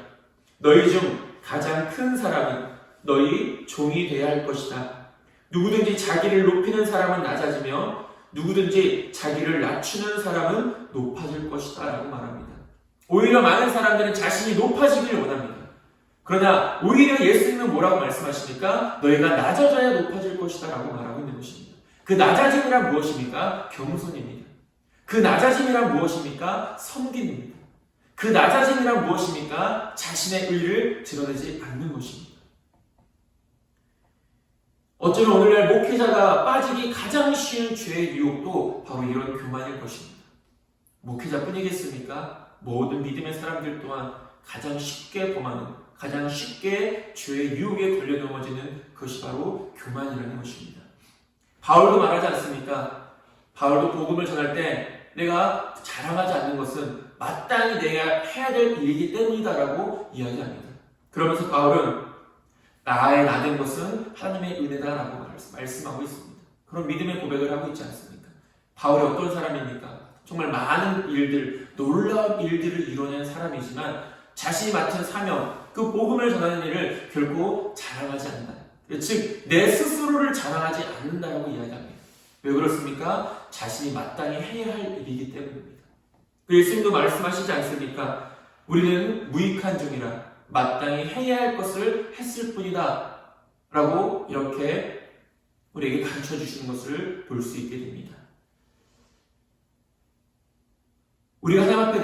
너희 중 가장 큰 사람은 너희 종이 되어야 할 것이다. 누구든지 자기를 높이는 사람은 낮아지며 누구든지 자기를 낮추는 사람은 높아질 것이다 라고 말합니다. 오히려 많은 사람들은 자신이 높아지기를 원합니다. 그러나 오히려 예수님은 뭐라고 말씀하십니까? 너희가 낮아져야 높아질 것이다 라고 말하고 있는 것입니다. 그 낮아짐이란 무엇입니까? 겸손입니다. 그 낮아짐이란 무엇입니까? 섬김입니다. 그 낮아짐이란 무엇입니까? 자신의 의를 드러내지 않는 것입니다. 어쩌면 오늘날 목회자가 빠지기 가장 쉬운 죄의 유혹도 바로 이런 교만일 것입니다. 목회자뿐이겠습니까? 모든 믿음의 사람들 또한 가장 쉽게 범하는, 가장 쉽게 죄의 유혹에 걸려 넘어지는 그것이 바로 교만이라는 것입니다. 바울도 말하지 않습니까? 바울도 복음을 전할 때 내가 자랑하지 않는 것은 마땅히 내가 해야 될 일이기 때문이다라고 이야기합니다. 그러면서 바울은 나의 나된 것은 하나님의 은혜다라고 말씀하고 있습니다. 그런 믿음의 고백을 하고 있지 않습니까? 바울이 어떤 사람입니까? 정말 많은 일들, 놀라운 일들을 이뤄낸 사람이지만 자신이 맡은 사명, 그 복음을 전하는 일을 결코 자랑하지 않는다. 즉, 내 스스로를 자랑하지 않는다라고 이야기합니다. 왜 그렇습니까? 자신이 마땅히 해야 할 일이기 때문입니다. 예수님도 말씀하시지 않습니까? 우리는 무익한 종이라 마땅히 해야 할 것을 했을 뿐이다 라고 이렇게 우리에게 가르쳐 주시는 것을 볼 수 있게 됩니다. 우리가 하나님 앞에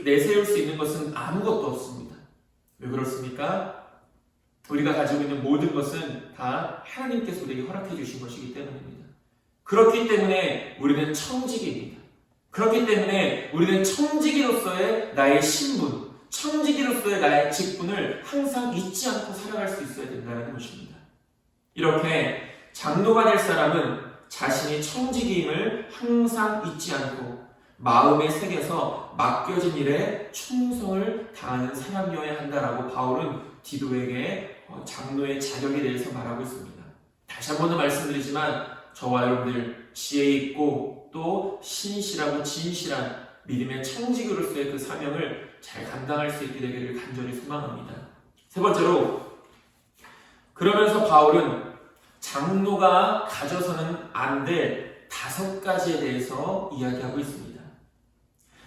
내세울 수 있는 것은 아무것도 없습니다. 왜 그렇습니까? 우리가 가지고 있는 모든 것은 다 하나님께서 우리에게 허락해 주신 것이기 때문입니다. 그렇기 때문에 우리는 청지기입니다. 그렇기 때문에 우리는 청지기로서의 나의 신분, 청지기로서의 나의 직분을 항상 잊지 않고 살아갈 수 있어야 된다는 것입니다. 이렇게 장로가 될 사람은 자신이 청지기임을 항상 잊지 않고 마음에 새겨서 맡겨진 일에 충성을 다하는 사람이어야 한다라고 바울은 디도에게 장로의 자격에 대해서 말하고 있습니다. 다시 한 번 더 말씀드리지만 저와 여러분들 지혜 있고 또 신실하고 진실한 믿음의 청지기로서의 그 사명을 잘 감당할 수 있게 되기를 간절히 소망합니다. 세 번째로, 그러면서 바울은 장로가 가져서는 안 될 5가지에 대해서 이야기하고 있습니다.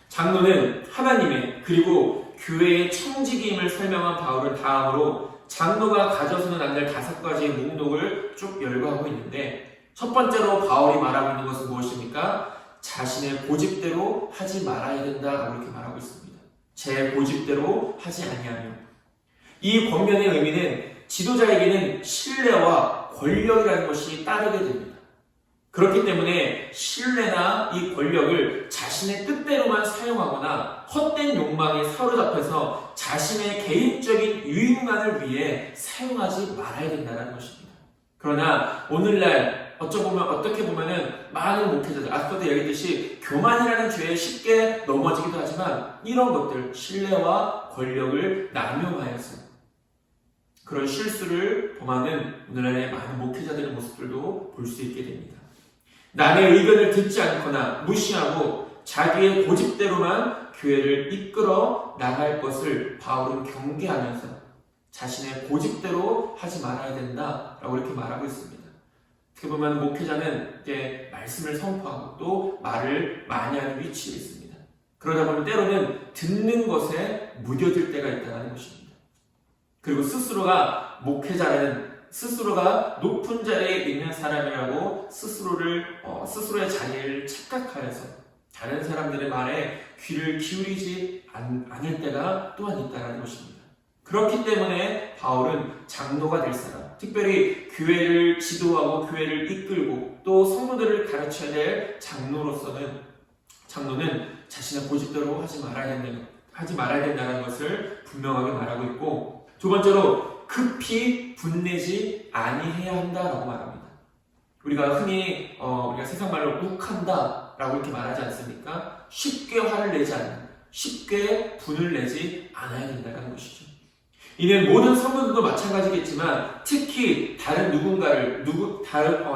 장로는 하나님의 그리고 교회의 청지기임을 설명한 바울은 다음으로 장로가 가져서는 안 될 5가지의 목록을 쭉 열거하고 있는데, 첫 번째로 바울이 말하고 있는 것은 무엇입니까? 자신의 고집대로 하지 말아야 된다라고 이렇게 말하고 있습니다. 제 고집대로 하지 아니하며, 이 권면의 의미는 지도자에게는 신뢰와 권력이라는 것이 따르게 됩니다. 그렇기 때문에 신뢰나 이 권력을 자신의 뜻대로만 사용하거나 헛된 욕망에 사로잡혀서 자신의 개인적인 유익만을 위해 사용하지 말아야 된다는 것입니다. 그러나 오늘날 어떻게 보면은 많은 목회자들, 아까도 얘기했듯이 교만이라는 죄에 쉽게 넘어지기도 하지만 이런 것들, 신뢰와 권력을 남용하여서 그런 실수를 범하는 오늘날의 많은 목회자들의 모습들도 볼 수 있게 됩니다. 남의 의견을 듣지 않거나 무시하고 자기의 고집대로만 교회를 이끌어 나갈 것을 바울은 경계하면서 자신의 고집대로 하지 말아야 된다라고 이렇게 말하고 있습니다. 어떻게 보면 목회자는 이제 말씀을 선포하고 또 말을 많이 하는 위치에 있습니다. 그러다 보면 때로는 듣는 것에 무뎌질 때가 있다는 것입니다. 그리고 스스로가 목회자라는, 스스로가 높은 자리에 있는 사람이라고 스스로의 자리를 착각하여서 다른 사람들의 말에 귀를 기울이지 않을 때가 또한 있다는 것입니다. 그렇기 때문에 바울은 장로가 될 사람, 특별히 교회를 지도하고 교회를 이끌고 또 성도들을 가르쳐야 될 장로는 자신의 고집대로 하지 말아야 된다는 것을 분명하게 말하고 있고, 두 번째로 급히 분내지 아니해야 한다라고 말합니다. 우리가 흔히 우리가 세상 말로 욱한다라고 이렇게 말하지 않습니까? 쉽게 화를 내지 않는, 쉽게 분을 내지 않아야 된다는 것이죠. 이는 모든 성도들도 마찬가지겠지만 특히 다른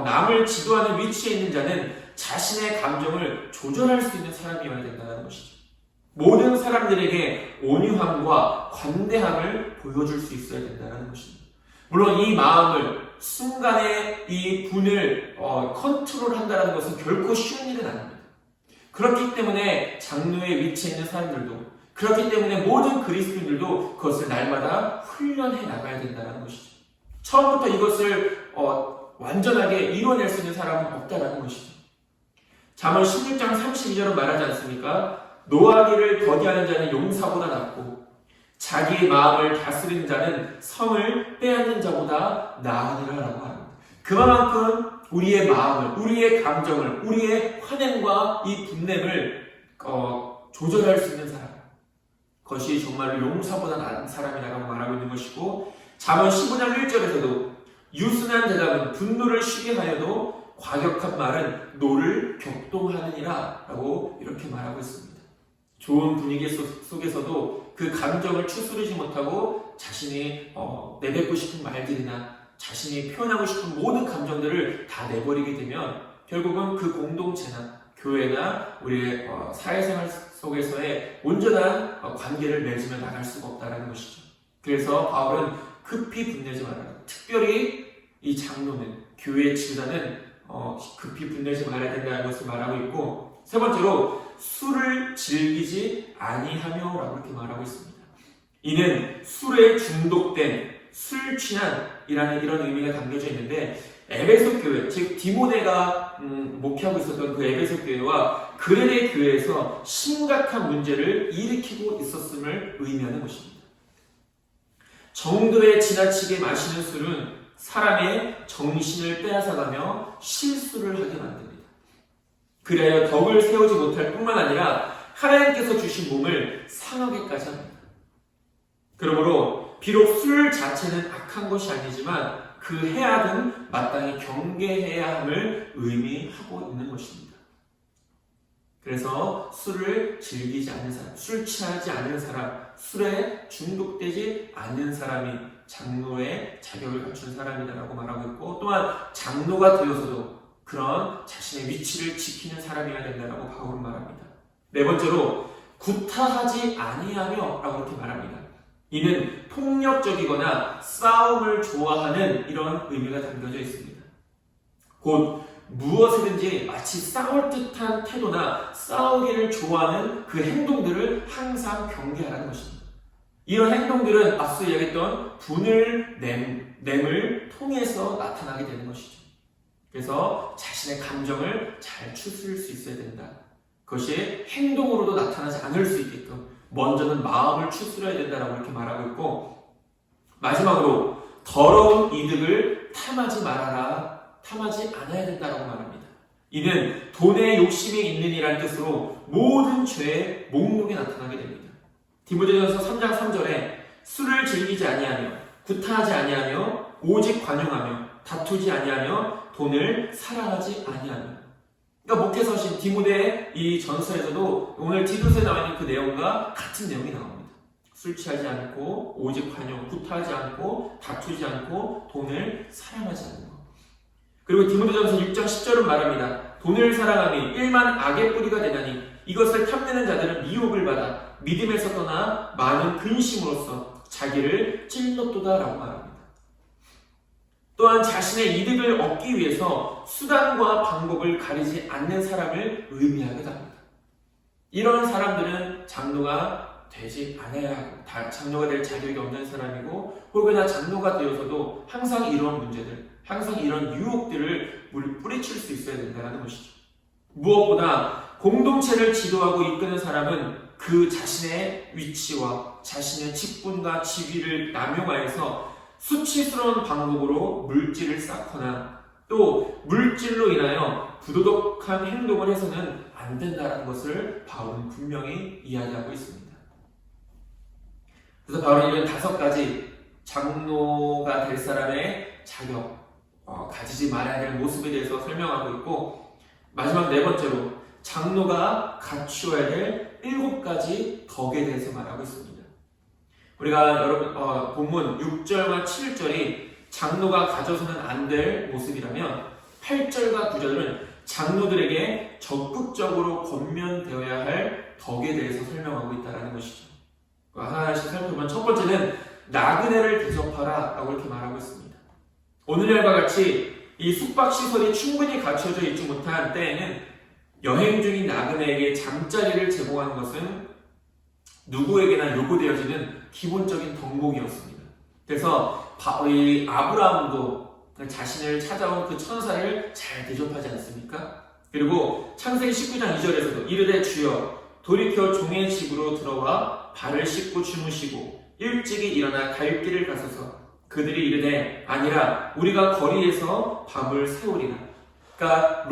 남을 지도하는 위치에 있는 자는 자신의 감정을 조절할 수 있는 사람이어야 된다는 것이죠. 모든 사람들에게 온유함과 관대함을 보여줄 수 있어야 된다는 것입니다. 물론 이 마음을, 순간에 이 분을 컨트롤한다는 것은 결코 쉬운 일은 아닙니다. 그렇기 때문에 장로의 위치에 있는 사람들도, 그렇기 때문에 모든 그리스도인들도 그것을 날마다 훈련해 나가야 된다는 것이죠. 처음부터 이것을 완전하게 이뤄낼 수 있는 사람은 없다는 것이죠. 잠언 16장 32절은 말하지 않습니까? 노하기를 더디하는 자는 용사보다 낫고 자기의 마음을 다스리는 자는 성을 빼앗는 자보다 나으니라라고 합니다. 그만큼 우리의 마음을, 우리의 감정을, 우리의 환행과 이 분냄을 조절할 수 있는 사람, 그것이 정말로 용사보다 나은 사람이라고 말하고 있는 것이고, 잠언 15장 1절에서도 유순한 대답은 분노를 쉬게 하여도 과격한 말은 노를 격동하느니라 라고 이렇게 말하고 있습니다. 좋은 분위기 속에서도 그 감정을 추스르지 못하고 자신이 내뱉고 싶은 말들이나 자신이 표현하고 싶은 모든 감정들을 다 내버리게 되면 결국은 그 공동체나 교회나 우리의 사회생활 속에서의 온전한 관계를 맺으며 나갈 수가 없다는 것이죠. 그래서 바울은 급히 분내지 말아라. 특별히 이 장로는, 교회의 지도자는 급히 분내지 말아야 된다는 것을 말하고 있고, 세 번째로 술을 즐기지 아니하며 라고 이렇게 말하고 있습니다. 이는 술에 중독된, 술 취한이라는 이런 의미가 담겨져 있는데, 에베소 교회, 즉 디모데가 목회하고 있었던 그 에베소 교회와 그레네 교회에서 심각한 문제를 일으키고 있었음을 의미하는 것입니다. 정도에 지나치게 마시는 술은 사람의 정신을 빼앗아가며 실수를 하게 만듭니다. 그래야 덕을 세우지 못할 뿐만 아니라 하나님께서 주신 몸을 상하게까지 합니다. 그러므로 비록 술 자체는 악한 것이 아니지만 그 해악은 마땅히 경계해야 함을 의미하고 있는 것입니다. 그래서 술을 즐기지 않는 사람, 술 취하지 않는 사람, 술에 중독되지 않는 사람이 장로의 자격을 갖춘 사람이다라고 말하고 있고, 또한 장로가 되어서도 그런 자신의 위치를 지키는 사람이어야 된다라고 바울은 말합니다. 네 번째로 구타하지 아니하며 라고 이렇게 말합니다. 이는 폭력적이거나 싸움을 좋아하는 이런 의미가 담겨져 있습니다. 곧 무엇이든지 마치 싸울 듯한 태도나 싸우기를 좋아하는 그 행동들을 항상 경계하라는 것입니다. 이런 행동들은 앞서 이야기했던 분을 nem을 통해서 나타나게 되는 것이죠. 그래서 자신의 감정을 잘 추스릴 수 있어야 된다. 그것이 행동으로도 나타나지 않을 수 있게끔 먼저는 마음을 추스려야 된다라고 이렇게 말하고 있고, 마지막으로 더러운 이득을 탐하지 말아라, 탐하지 않아야 된다라고 말합니다. 이는 돈에 욕심이 있는 이라는 뜻으로 모든 죄의 목록에 나타나게 됩니다. 디모데전서 3장 3절에 술을 즐기지 아니하며 구타하지 아니하며 오직 관용하며 다투지 아니하며 돈을 사랑하지 아니하며. 그러니까 목회서신 디모데의 이 전서에서도 오늘 디도서에 나와 있는 그 내용과 같은 내용이 나옵니다. 술 취하지 않고 오직 관용, 구타하지 않고 다투지 않고 돈을 사랑하지 않는 것. 그리고 디모데전서 6장 10절은 말합니다. 돈을 사랑함이 일만 악의 뿌리가 되나니 이것을 탐내는 자들은 미혹을 받아 믿음에서 떠나 많은 근심으로써 자기를 찔렀도다라고 말합니다. 또한 자신의 이득을 얻기 위해서 수단과 방법을 가리지 않는 사람을 의미하기도 합니다. 이런 사람들은 장로가 되지 않아야 하고 장로가 될 자격이 없는 사람이고, 혹여나 장로가 되어서도 항상 이런 문제들, 항상 이런 유혹들을 뿌리칠 수 있어야 된다는 것이죠. 무엇보다 공동체를 지도하고 이끄는 사람은 그 자신의 위치와 자신의 직분과 지위를 남용하여서 수치스러운 방법으로 물질을 쌓거나 또 물질로 인하여 부도덕한 행동을 해서는 안 된다는 것을 바울은 분명히 이야기하고 있습니다. 그래서 바울은 이런 5가지 장로가 될 사람의 자격, 가지지 말아야 될 모습에 대해서 설명하고 있고, 마지막 4번째로 장로가 갖추어야 될 7가지 덕에 대해서 말하고 있습니다. 우리가 여러분 본문 6절과 7절이 장로가 가져서는 안 될 모습이라면 8절과 9절은 장로들에게 적극적으로 권면되어야 할 덕에 대해서 설명하고 있다는 것이죠. 하나씩 살펴보면 첫 번째는 나그네를 대접하라 라고 이렇게 말하고 있습니다. 오늘날과 같이 이 숙박시설이 충분히 갖춰져 있지 못한 때에는 여행 중인 나그네에게 잠자리를 제공하는 것은 누구에게나 요구되어지는 기본적인 덕목이었습니다. 그래서 이 아브라함도 자신을 찾아온 그 천사를 잘 대접하지 않습니까? 그리고 창세기 19장 2절에서도 이르되 주여 돌이켜 종의 집으로 들어와 발을 씻고 주무시고 일찍이 일어나 갈 길을 가소서. 그들이 이르되 아니라 우리가 거리에서 밤을 새우리라. 그러니까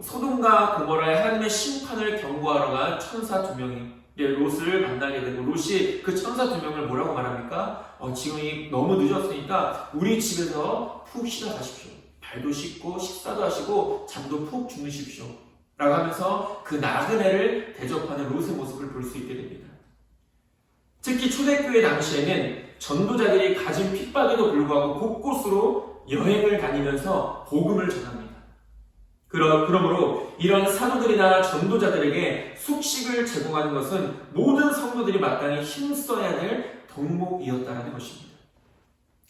소돔과 고모라의 하나님의 심판을 경고하러 간 천사 2명이 롯을 만나게 되고, 롯이 그 천사 2명을 뭐라고 말합니까? 지금이 너무 늦었으니까 우리 집에서 푹 쉬다 가십시오. 발도 씻고 식사도 하시고 잠도 푹 주무십시오 라고 하면서 그 나그네를 대접하는 롯의 모습을 볼 수 있게 됩니다. 특히 초대교회 당시에는 전도자들이 가진 핍박에도 불구하고 곳곳으로 여행을 다니면서 복음을 전합니다. 그러므로 이런 사도들이나 전도자들에게 숙식을 제공하는 것은 모든 성도들이 마땅히 힘써야 될 덕목이었다는 것입니다.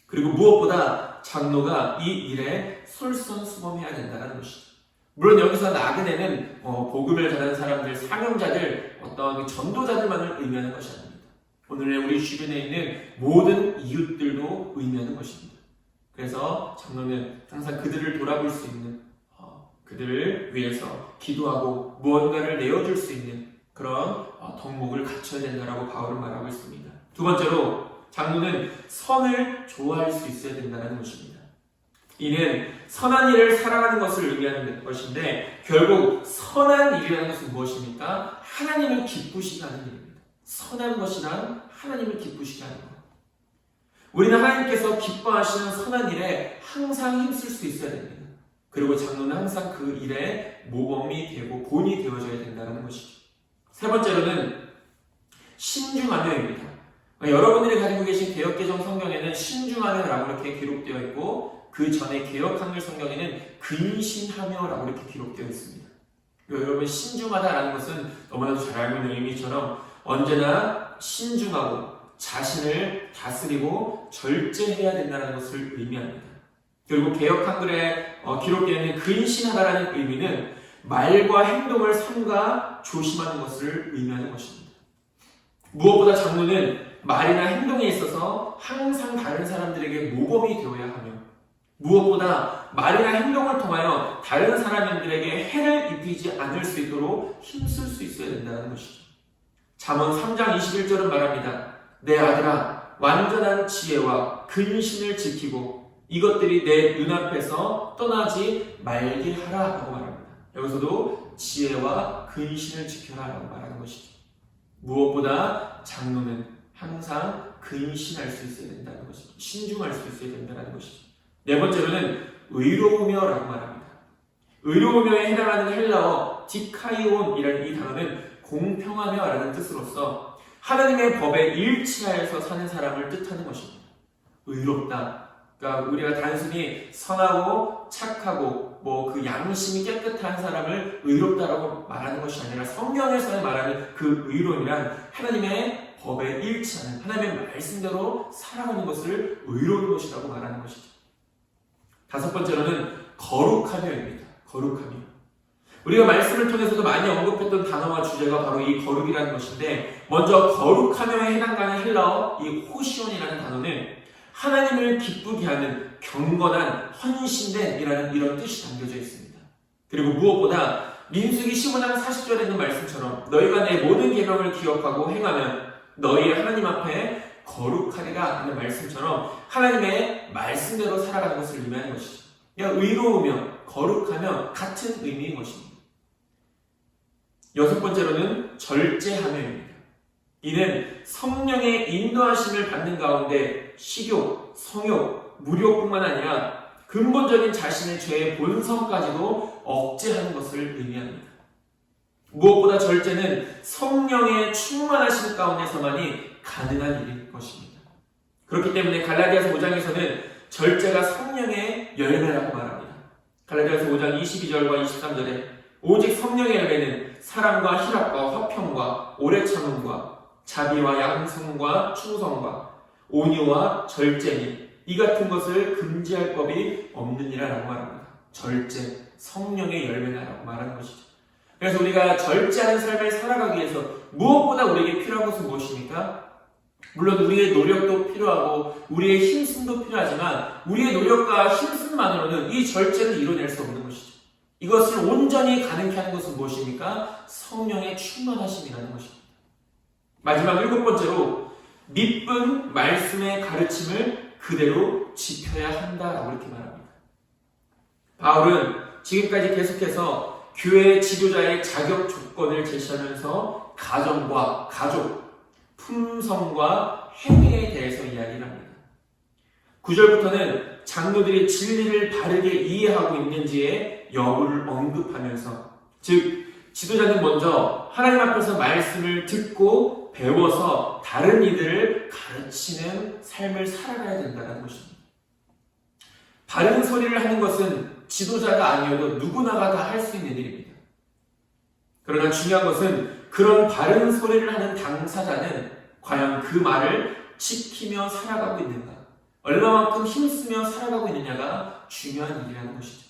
그리고 무엇보다 장로가 이 일에 솔선수범해야 된다는 것이죠. 물론 여기서 나그네는 복음을 전하는 사람들, 사명자들, 어떤 전도자들만을 의미하는 것이 아닙니다. 오늘의 우리 주변에 있는 모든 이웃들도 의미하는 것입니다. 그래서 장로는 항상 그들을 돌아볼 수 있는, 그들을 위해서 기도하고 무언가를 내어줄 수 있는 그런 덕목을 갖춰야 된다라고 바울은 말하고 있습니다. 2번째로 장로는 선을 좋아할 수 있어야 된다는 것입니다. 이는 선한 일을 사랑하는 것을 의미하는 것인데, 결국 선한 일이라는 것은 무엇입니까? 하나님을 기쁘시게 하는 일입니다. 선한 것이란 하나님을 기쁘시게 하는 것. 우리는 하나님께서 기뻐하시는 선한 일에 항상 힘쓸 수 있어야 됩니다. 그리고 장로는 항상 그 일에 모범이 되고 본이 되어져야 된다는 것이죠. 3번째로는 신중하며입니다. 여러분들이 가지고 계신 개역개정 성경에는 신중하며라고 이렇게 기록되어 있고, 그 전에 개역한글 성경에는 근신하며라고 이렇게 기록되어 있습니다. 여러분, 신중하다라는 것은 너무나도 잘 알고 있는 의미처럼 언제나 신중하고 자신을 다스리고 절제해야 된다는 것을 의미합니다. 그리고 개역 한글에 기록되어 있는 근신하다라는 의미는 말과 행동을 삼가 조심하는 것을 의미하는 것입니다. 무엇보다 장로는 말이나 행동에 있어서 항상 다른 사람들에게 모범이 되어야 하며, 무엇보다 말이나 행동을 통하여 다른 사람들에게 해를 입히지 않을 수 있도록 힘쓸 수 있어야 된다는 것이죠. 잠언 3장 21절은 말합니다. 내 아들아, 완전한 지혜와 근신을 지키고 이것들이 내 눈앞에서 떠나지 말게 하라 라고 말합니다. 여기서도 지혜와 근신을 지켜라 라고 말하는 것이죠. 무엇보다 장로는 항상 근신할 수 있어야 된다는 것이죠. 신중할 수 있어야 된다는 것이죠. 네 번째로는 의로우며 라고 말합니다. 의로우며에 해당하는 헬라어 디카이온이라는 이 단어는 공평하며 라는 뜻으로서 하나님의 법에 일치하여서 사는 사람을 뜻하는 것입니다. 의롭다. 그러니까 우리가 단순히 선하고 착하고 그 양심이 깨끗한 사람을 의롭다라고 말하는 것이 아니라 성경에서 말하는 그 의로움이란 하나님의 법에 일치하는 하나님의 말씀대로 살아가는 것을 의로운 것이라고 말하는 것이죠. 다섯 번째로는 거룩하며입니다. 거룩하며. 우리가 말씀을 통해서도 많이 언급했던 단어와 주제가 바로 이 거룩이라는 것인데, 먼저 거룩하며에 해당하는 헬라어 이 호시온이라는 단어는 하나님을 기쁘게 하는 경건한 헌신된 이라는 이런 뜻이 담겨져 있습니다. 그리고 무엇보다 민수기 15장 40절에 있는 말씀처럼 너희가 내 모든 계명을 기억하고 행하면 너희 하나님 앞에 거룩하리라 하는 말씀처럼 하나님의 말씀대로 살아가는 것을 의미하는 것이죠. 그러니까 의로우며 거룩하며 같은 의미인 것입니다. 여섯 번째로는 절제하며입니다. 이는 성령의 인도하심을 받는 가운데 식욕, 성욕, 무욕뿐만 아니라 근본적인 자신의 죄의 본성까지도 억제하는 것을 의미합니다. 무엇보다 절제는 성령의 충만하심 가운데서만이 가능한 일인 것입니다. 그렇기 때문에 갈라디아서 5장에서는 절제가 성령의 열매라고 말합니다. 갈라디아서 5장 22절과 23절에 오직 성령의 열매는 사랑과 희락과 화평과 오래 참음과 자비와 양승과 충성과 온유와 절제니 이 같은 것을 금지할 법이 없느니라라고 말합니다. 절제, 성령의 열매라고 말하는 것이죠. 그래서 우리가 절제하는 삶을 살아가기 위해서 무엇보다 우리에게 필요한 것은 무엇입니까? 물론 우리의 노력도 필요하고 우리의 힘씀도 필요하지만 우리의 노력과 힘씀만으로는 이 절제를 이뤄낼 수 없는 것이죠. 이것을 온전히 가능케 하는 것은 무엇입니까? 성령의 충만하심이라는 것입니다. 마지막 일곱 번째로 믿은 말씀의 가르침을 그대로 지켜야 한다라고 이렇게 말합니다. 바울은 지금까지 계속해서 교회 지도자의 자격 조건을 제시하면서 가정과 가족, 품성과 행위에 대해서 이야기를 합니다. 9절부터는 장로들이 진리를 바르게 이해하고 있는지의 여부를 언급하면서, 즉 지도자는 먼저 하나님 앞에서 말씀을 듣고 배워서 다른 이들을 가르치는 삶을 살아가야 된다는 것입니다. 바른 소리를 하는 것은 지도자가 아니어도 누구나가 다 할 수 있는 일입니다. 그러나 중요한 것은 그런 바른 소리를 하는 당사자는 과연 그 말을 지키며 살아가고 있는가, 얼마만큼 힘쓰며 살아가고 있느냐가 중요한 일이라는 것이죠.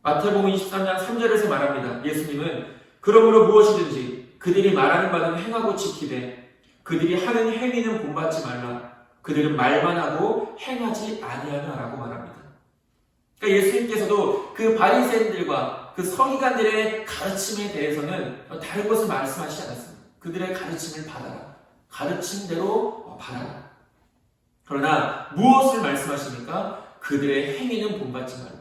마태복음 23장 3절에서 말합니다. 예수님은 그러므로 무엇이든지 그들이 말하는 바는 행하고 지키되 그들이 하는 행위는 본받지 말라. 그들은 말만 하고 행하지 아니하라라고 말합니다. 그러니까 예수님께서도 그 바리새인들과 그 서기관들의 가르침에 대해서는 다른 것을 말씀하시지 않았습니다. 그들의 가르침을 받아라. 가르침대로 받아라. 그러나 무엇을 말씀하십니까? 그들의 행위는 본받지 말라.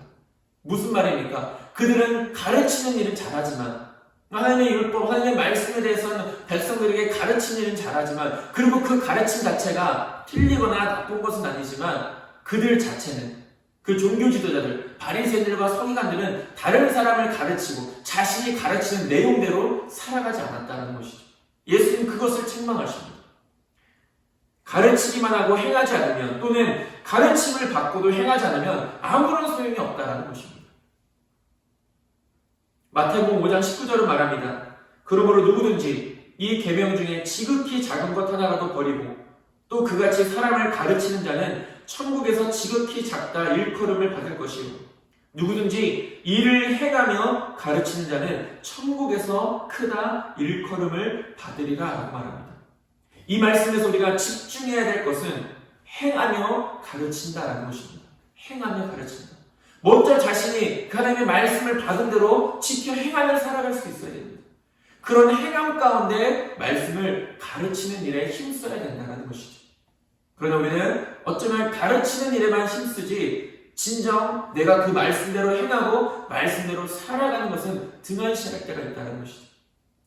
무슨 말입니까? 그들은 가르치는 일은 잘하지만, 하나님의 율법, 하나님의 말씀에 대해서는 백성들에게 가르치는 일은 잘하지만, 그리고 그 가르침 자체가 틀리거나 나쁜 것은 아니지만 그들 자체는, 그 종교 지도자들, 바리새인들과 서기관들은 다른 사람을 가르치고 자신이 가르치는 내용대로 살아가지 않았다는 것이죠. 예수님 그것을 책망하십니다. 가르치기만 하고 행하지 않으면, 또는 가르침을 받고도 행하지 않으면 아무런 소용이 없다는 것입니다. 마태복음 5장 19절은 말합니다. 그러므로 누구든지 이 계명 중에 지극히 작은 것 하나라도 버리고 또 그같이 사람을 가르치는 자는 천국에서 지극히 작다 일컬음을 받을 것이요 누구든지 이를 행하며 가르치는 자는 천국에서 크다 일컬음을 받으리라 라고 말합니다. 이 말씀에서 우리가 집중해야 될 것은 행하며 가르친다라는 것입니다. 행하며 가르친다. 먼저 자신이 그 하나님의 말씀을 받은 대로 지켜 행하며 살아갈 수 있어야 됩니다. 그런 행함 가운데 말씀을 가르치는 일에 힘써야 된다는 것이죠. 그러나 우리는 어쩌면 가르치는 일에만 힘쓰지 진정 내가 그 말씀대로 행하고 말씀대로 살아가는 것은 등한시할 때가 있다는 것이죠.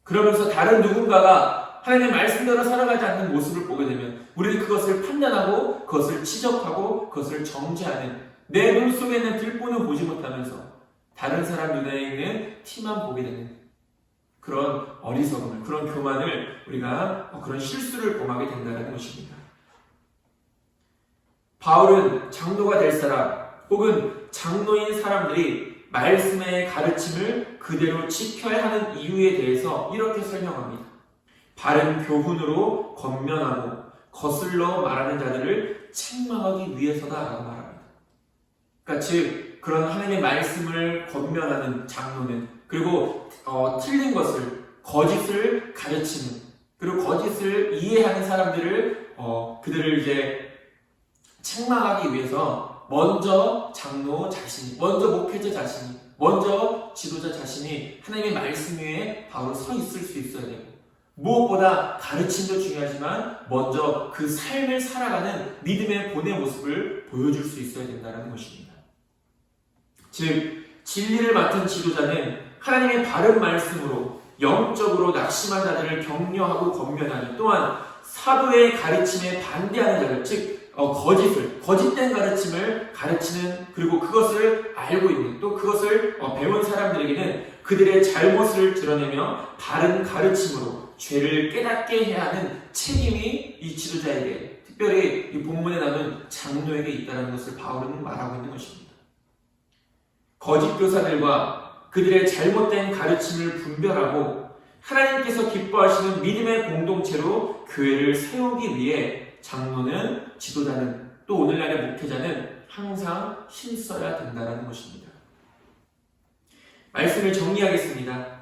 그러면서 다른 누군가가 하나님의 말씀대로 살아가지 않는 모습을 보게 되면 우리는 그것을 판단하고 그것을 지적하고 그것을 정죄하는 내 눈 속에 있는 들보는 보지 못하면서 다른 사람 눈에 있는 티만 보게 되는 그런 어리석음을, 그런 교만을 우리가 그런 실수를 범하게 된다는 것입니다. 바울은 장로가 될 사람 혹은 장로인 사람들이 말씀의 가르침을 그대로 지켜야 하는 이유에 대해서 이렇게 설명합니다. 바른 교훈으로 권면하고 거슬러 말하는 자들을 책망하기 위해서다라고 말합니다. 그러니까 즉 그런 하나님의 말씀을 권면하는 장로는 그리고 틀린 것을 거짓을 가르치는 그리고 거짓을 이해하는 사람들을 그들을 이제 책망하기 위해서 먼저 장로 자신이, 먼저 목회자 자신이, 먼저 지도자 자신이 하나님의 말씀 위에 바로 서 있을 수 있어야 되고 무엇보다 가르침도 중요하지만 먼저 그 삶을 살아가는 믿음의 본의 모습을 보여줄 수 있어야 된다는 것입니다. 즉 진리를 맡은 지도자는 하나님의 바른 말씀으로 영적으로 낙심한 자들을 격려하고 권면하니 또한 사도의 가르침에 반대하는 자들, 즉 거짓된 가르침을 가르치는 그리고 그것을 알고 있는 또 그것을 배운 사람들에게는 그들의 잘못을 드러내며 바른 가르침으로 죄를 깨닫게 해야 하는 책임이 이 지도자에게 특별히 이 본문에 나오는 장로에게 있다는 것을 바울은 말하고 있는 것입니다. 거짓 교사들과 그들의 잘못된 가르침을 분별하고 하나님께서 기뻐하시는 믿음의 공동체로 교회를 세우기 위해 장로는, 지도자는, 또 오늘날의 목회자는 항상 힘써야 된다는 것입니다. 말씀을 정리하겠습니다.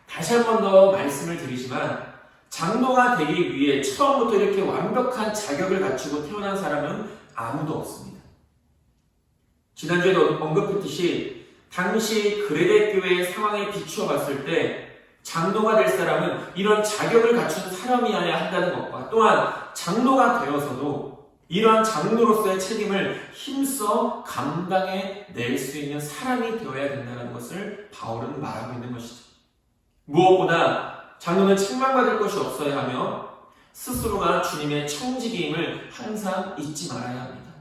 다시 한 번 더 말씀을 드리지만 장로가 되기 위해 처음부터 이렇게 완벽한 자격을 갖추고 태어난 사람은 아무도 없습니다. 지난주에도 언급했듯이 당시 그레데 교회의 상황에 비추어 봤을 때 장로가 될 사람은 이런 자격을 갖춘 사람이어야 한다는 것과 또한 장로가 되어서도 이러한 장로로서의 책임을 힘써 감당해 낼 수 있는 사람이 되어야 된다는 것을 바울은 말하고 있는 것이죠. 무엇보다 장로는 책망받을 것이 없어야 하며 스스로가 주님의 청지기임을 항상 잊지 말아야 합니다.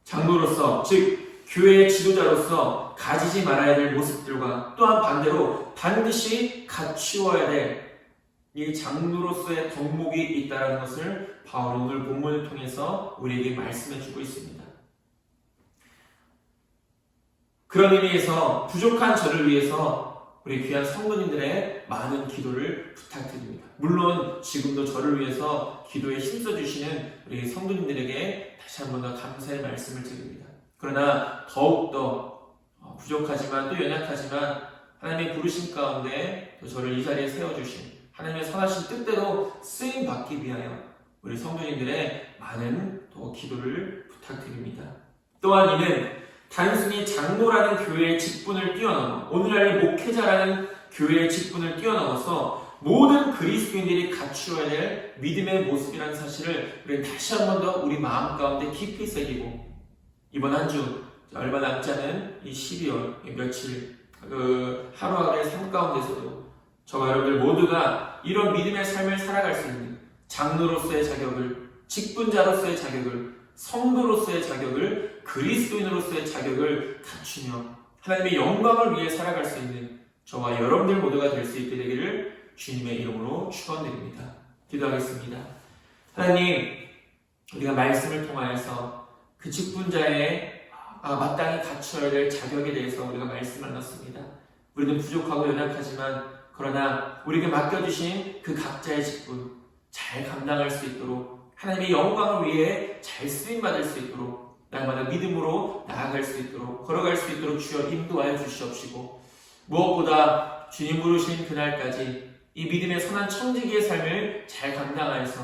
장로로서 즉 교회의 지도자로서 가지지 말아야 될 모습들과 또한 반대로 반드시 갖추어야 될 이 장로로서의 덕목이 있다는 것을 바울은 오늘 본문을 통해서 우리에게 말씀해 주고 있습니다. 그런 의미에서 부족한 저를 위해서 우리 귀한 성도님들의 많은 기도를 부탁드립니다. 물론 지금도 저를 위해서 기도에 힘써주시는 우리 성도님들에게 다시 한 번 더 감사의 말씀을 드립니다. 그러나 더욱더 부족하지만 또 연약하지만 하나님의 부르심 가운데 또 저를 이 자리에 세워주신 하나님의 선하신 뜻대로 쓰임받기 위하여 우리 성도님들의 많은 또 기도를 부탁드립니다. 또한 이는 단순히 장로라는 교회의 직분을 뛰어넘어 오늘날 목회자라는 교회의 직분을 뛰어넘어서 모든 그리스도인들이 갖추어야 될 믿음의 모습이라는 사실을 우리는 다시 한 번 더 우리 마음 가운데 깊이 새기고 이번 한 주 얼마 남지 않은 이 12월 며칠 하루하루의 삶 가운데서도 저와 여러분들 모두가 이런 믿음의 삶을 살아갈 수 있는 장로로서의 자격을, 직분자로서의 자격을, 성도로서의 자격을, 그리스도인으로서의 자격을 갖추며 하나님의 영광을 위해 살아갈 수 있는 저와 여러분들 모두가 될 수 있게 되기를 주님의 이름으로 축원드립니다. 기도하겠습니다. 하나님, 우리가 말씀을 통하여서 그 직분자의 마땅히 갖춰야 될 자격에 대해서 우리가 말씀을 나눴습니다. 우리는 부족하고 연약하지만 그러나 우리에게 맡겨주신 그 각자의 직분 잘 감당할 수 있도록 하나님의 영광을 위해 잘 쓰임받을 수 있도록 날마다 믿음으로 나아갈 수 있도록 걸어갈 수 있도록 주여 인도하여 주시옵시고 무엇보다 주님 부르신 그날까지 이 믿음의 선한 청지기의 삶을 잘 감당하여서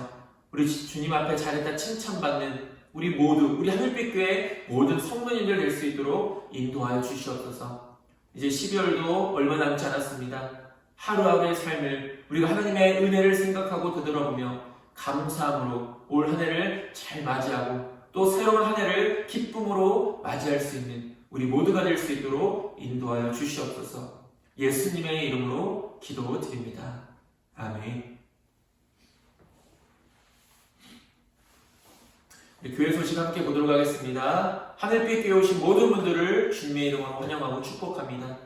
우리 주님 앞에 잘했다 칭찬받는 우리 모두, 우리 하늘빛교회 모든 성도님들 될 수 있도록 인도하여 주시옵소서. 이제 12월도 얼마 남지 않았습니다. 하루하루의 삶을 우리가 하나님의 은혜를 생각하고 되돌아보며 감사함으로 올 한 해를 잘 맞이하고 또 새로운 한 해를 기쁨으로 맞이할 수 있는 우리 모두가 될 수 있도록 인도하여 주시옵소서. 예수님의 이름으로 기도드립니다. 아멘. 교회 소식 함께 보도록 하겠습니다. 하늘빛 교회 오신 모든 분들을 주님의 이름으로 환영하고 축복합니다.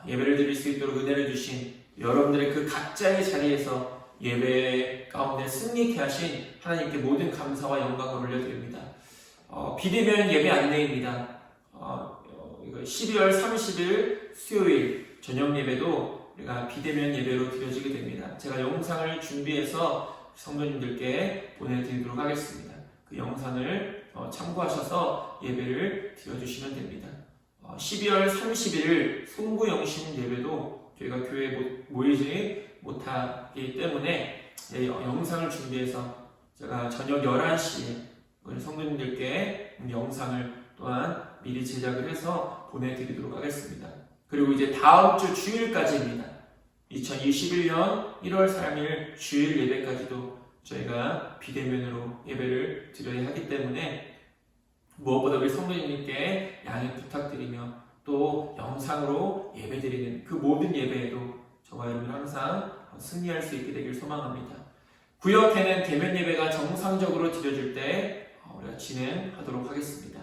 예배를 드릴 수 있도록 은혜를 주신 여러분들의 그 각자의 자리에서 예배 가운데 승리케 하신 하나님께 모든 감사와 영광을 올려드립니다. 비대면 예배 안내입니다. 12월 30일 수요일 저녁 예배도 우리가 비대면 예배로 드려지게 됩니다. 제가 영상을 준비해서 성도님들께 보내드리도록 하겠습니다. 그 영상을 참고하셔서 예배를 드려주시면 됩니다. 12월 31일 송구영신 예배도 저희가 교회에 모이지 못하기 때문에 영상을 준비해서 제가 저녁 11시에 우리 성도님들께 영상을 또한 미리 제작을 해서 보내드리도록 하겠습니다. 그리고 이제 다음 주 주일까지입니다. 2021년 1월 3일 주일 예배까지도 저희가 비대면으로 예배를 드려야 하기 때문에 무엇보다 우리 성도님께 양해 부탁드리며 또 영상으로 예배드리는 그 모든 예배에도 저와 여러분 항상 승리할 수 있게 되길 소망합니다. 구역회는 대면 예배가 정상적으로 드려질 때 우리가 진행하도록 하겠습니다.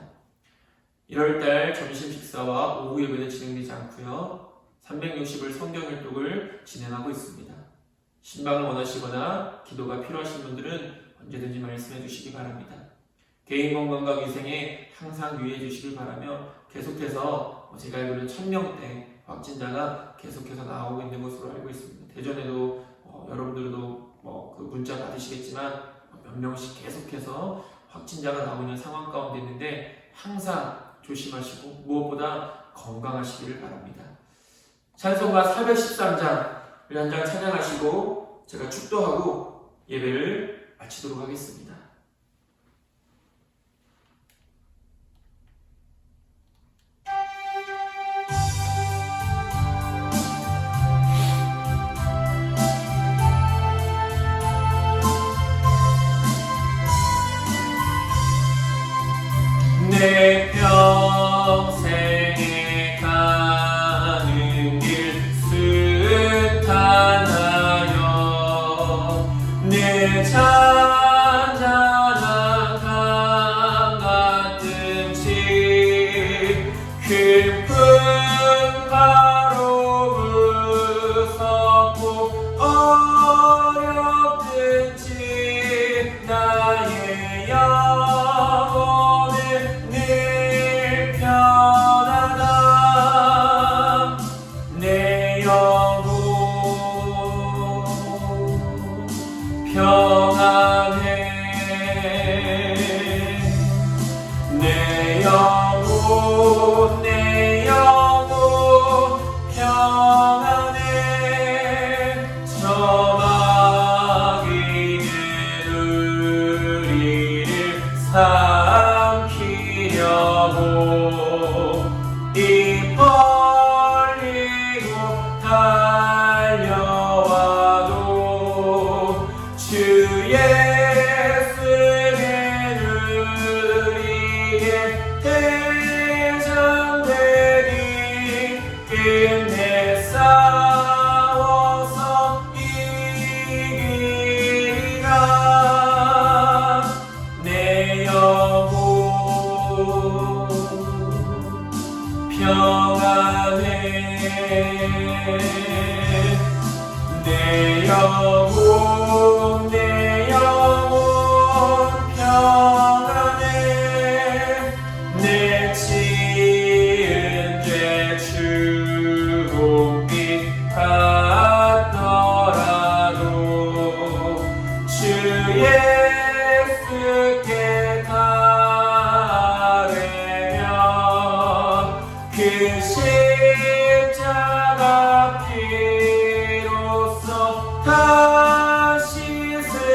1월달 점심 식사와 오후 예배는 진행되지 않고요. 360일 성경일독을 진행하고 있습니다. 신방을 원하시거나 기도가 필요하신 분들은 언제든지 말씀해 주시기 바랍니다. 개인 건강과 위생에 항상 유의해 주시길 바라며 계속해서 제가 알기로는 1000명대 확진자가 계속해서 나오고 있는 것으로 알고 있습니다. 대전에도 여러분들도 그 문자 받으시겠지만 몇 명씩 계속해서 확진자가 나오고 있는 상황 가운데 있는데 항상 조심하시고 무엇보다 건강하시기를 바랍니다. 찬송가 413장 한 장 찬양하시고 제가 축도하고 예배를 마치도록 하겠습니다. 내 평생에 가는 길 순탄하여 내 잔잔한 강 같은 집 깊은 가로 무섭고 어렵든지 나의 영혼은 늘 편하다. 내 영혼 평안해. 내 영혼 평안해. 저마귀는 우리를 삼키려고 입 벌리고 달려와도 주 예수는 우리의 대장되니 끝내 싸워서 이기리라. 내 영혼 평안해. 내 영혼 평안해. 내 지은 죄 주홍빛 같더라도 주 예수께 가려면 그 십자가 피로써 다 씻을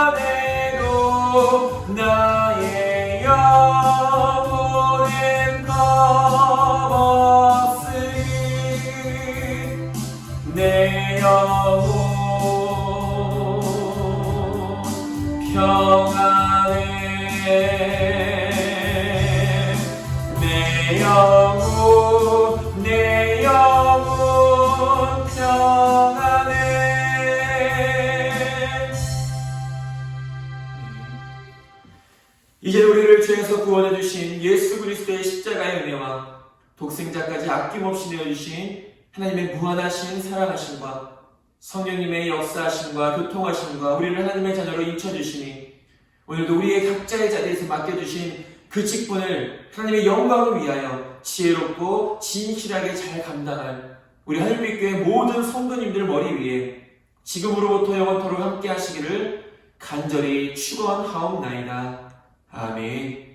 심판에도 나의 영혼은 겁없으리. 내 영혼 평안해. 내 영혼 평안해. 이제 우리를 죄에서 구원해 주신 예수 그리스도의 십자가의 은혜와 독생자까지 아낌없이 내어주신 하나님의 무한하신 사랑하심과 성령님의 역사하심과 교통하심과 우리를 하나님의 자녀로 인쳐주시니 오늘도 우리의 각자의 자리에서 맡겨주신 그 직분을 하나님의 영광을 위하여 지혜롭고 진실하게 잘 감당할 우리 하늘빛교회 모든 성도님들 머리 위에 지금으로부터 영원토록 함께 하시기를 간절히 축원하옵나이다. 아멘.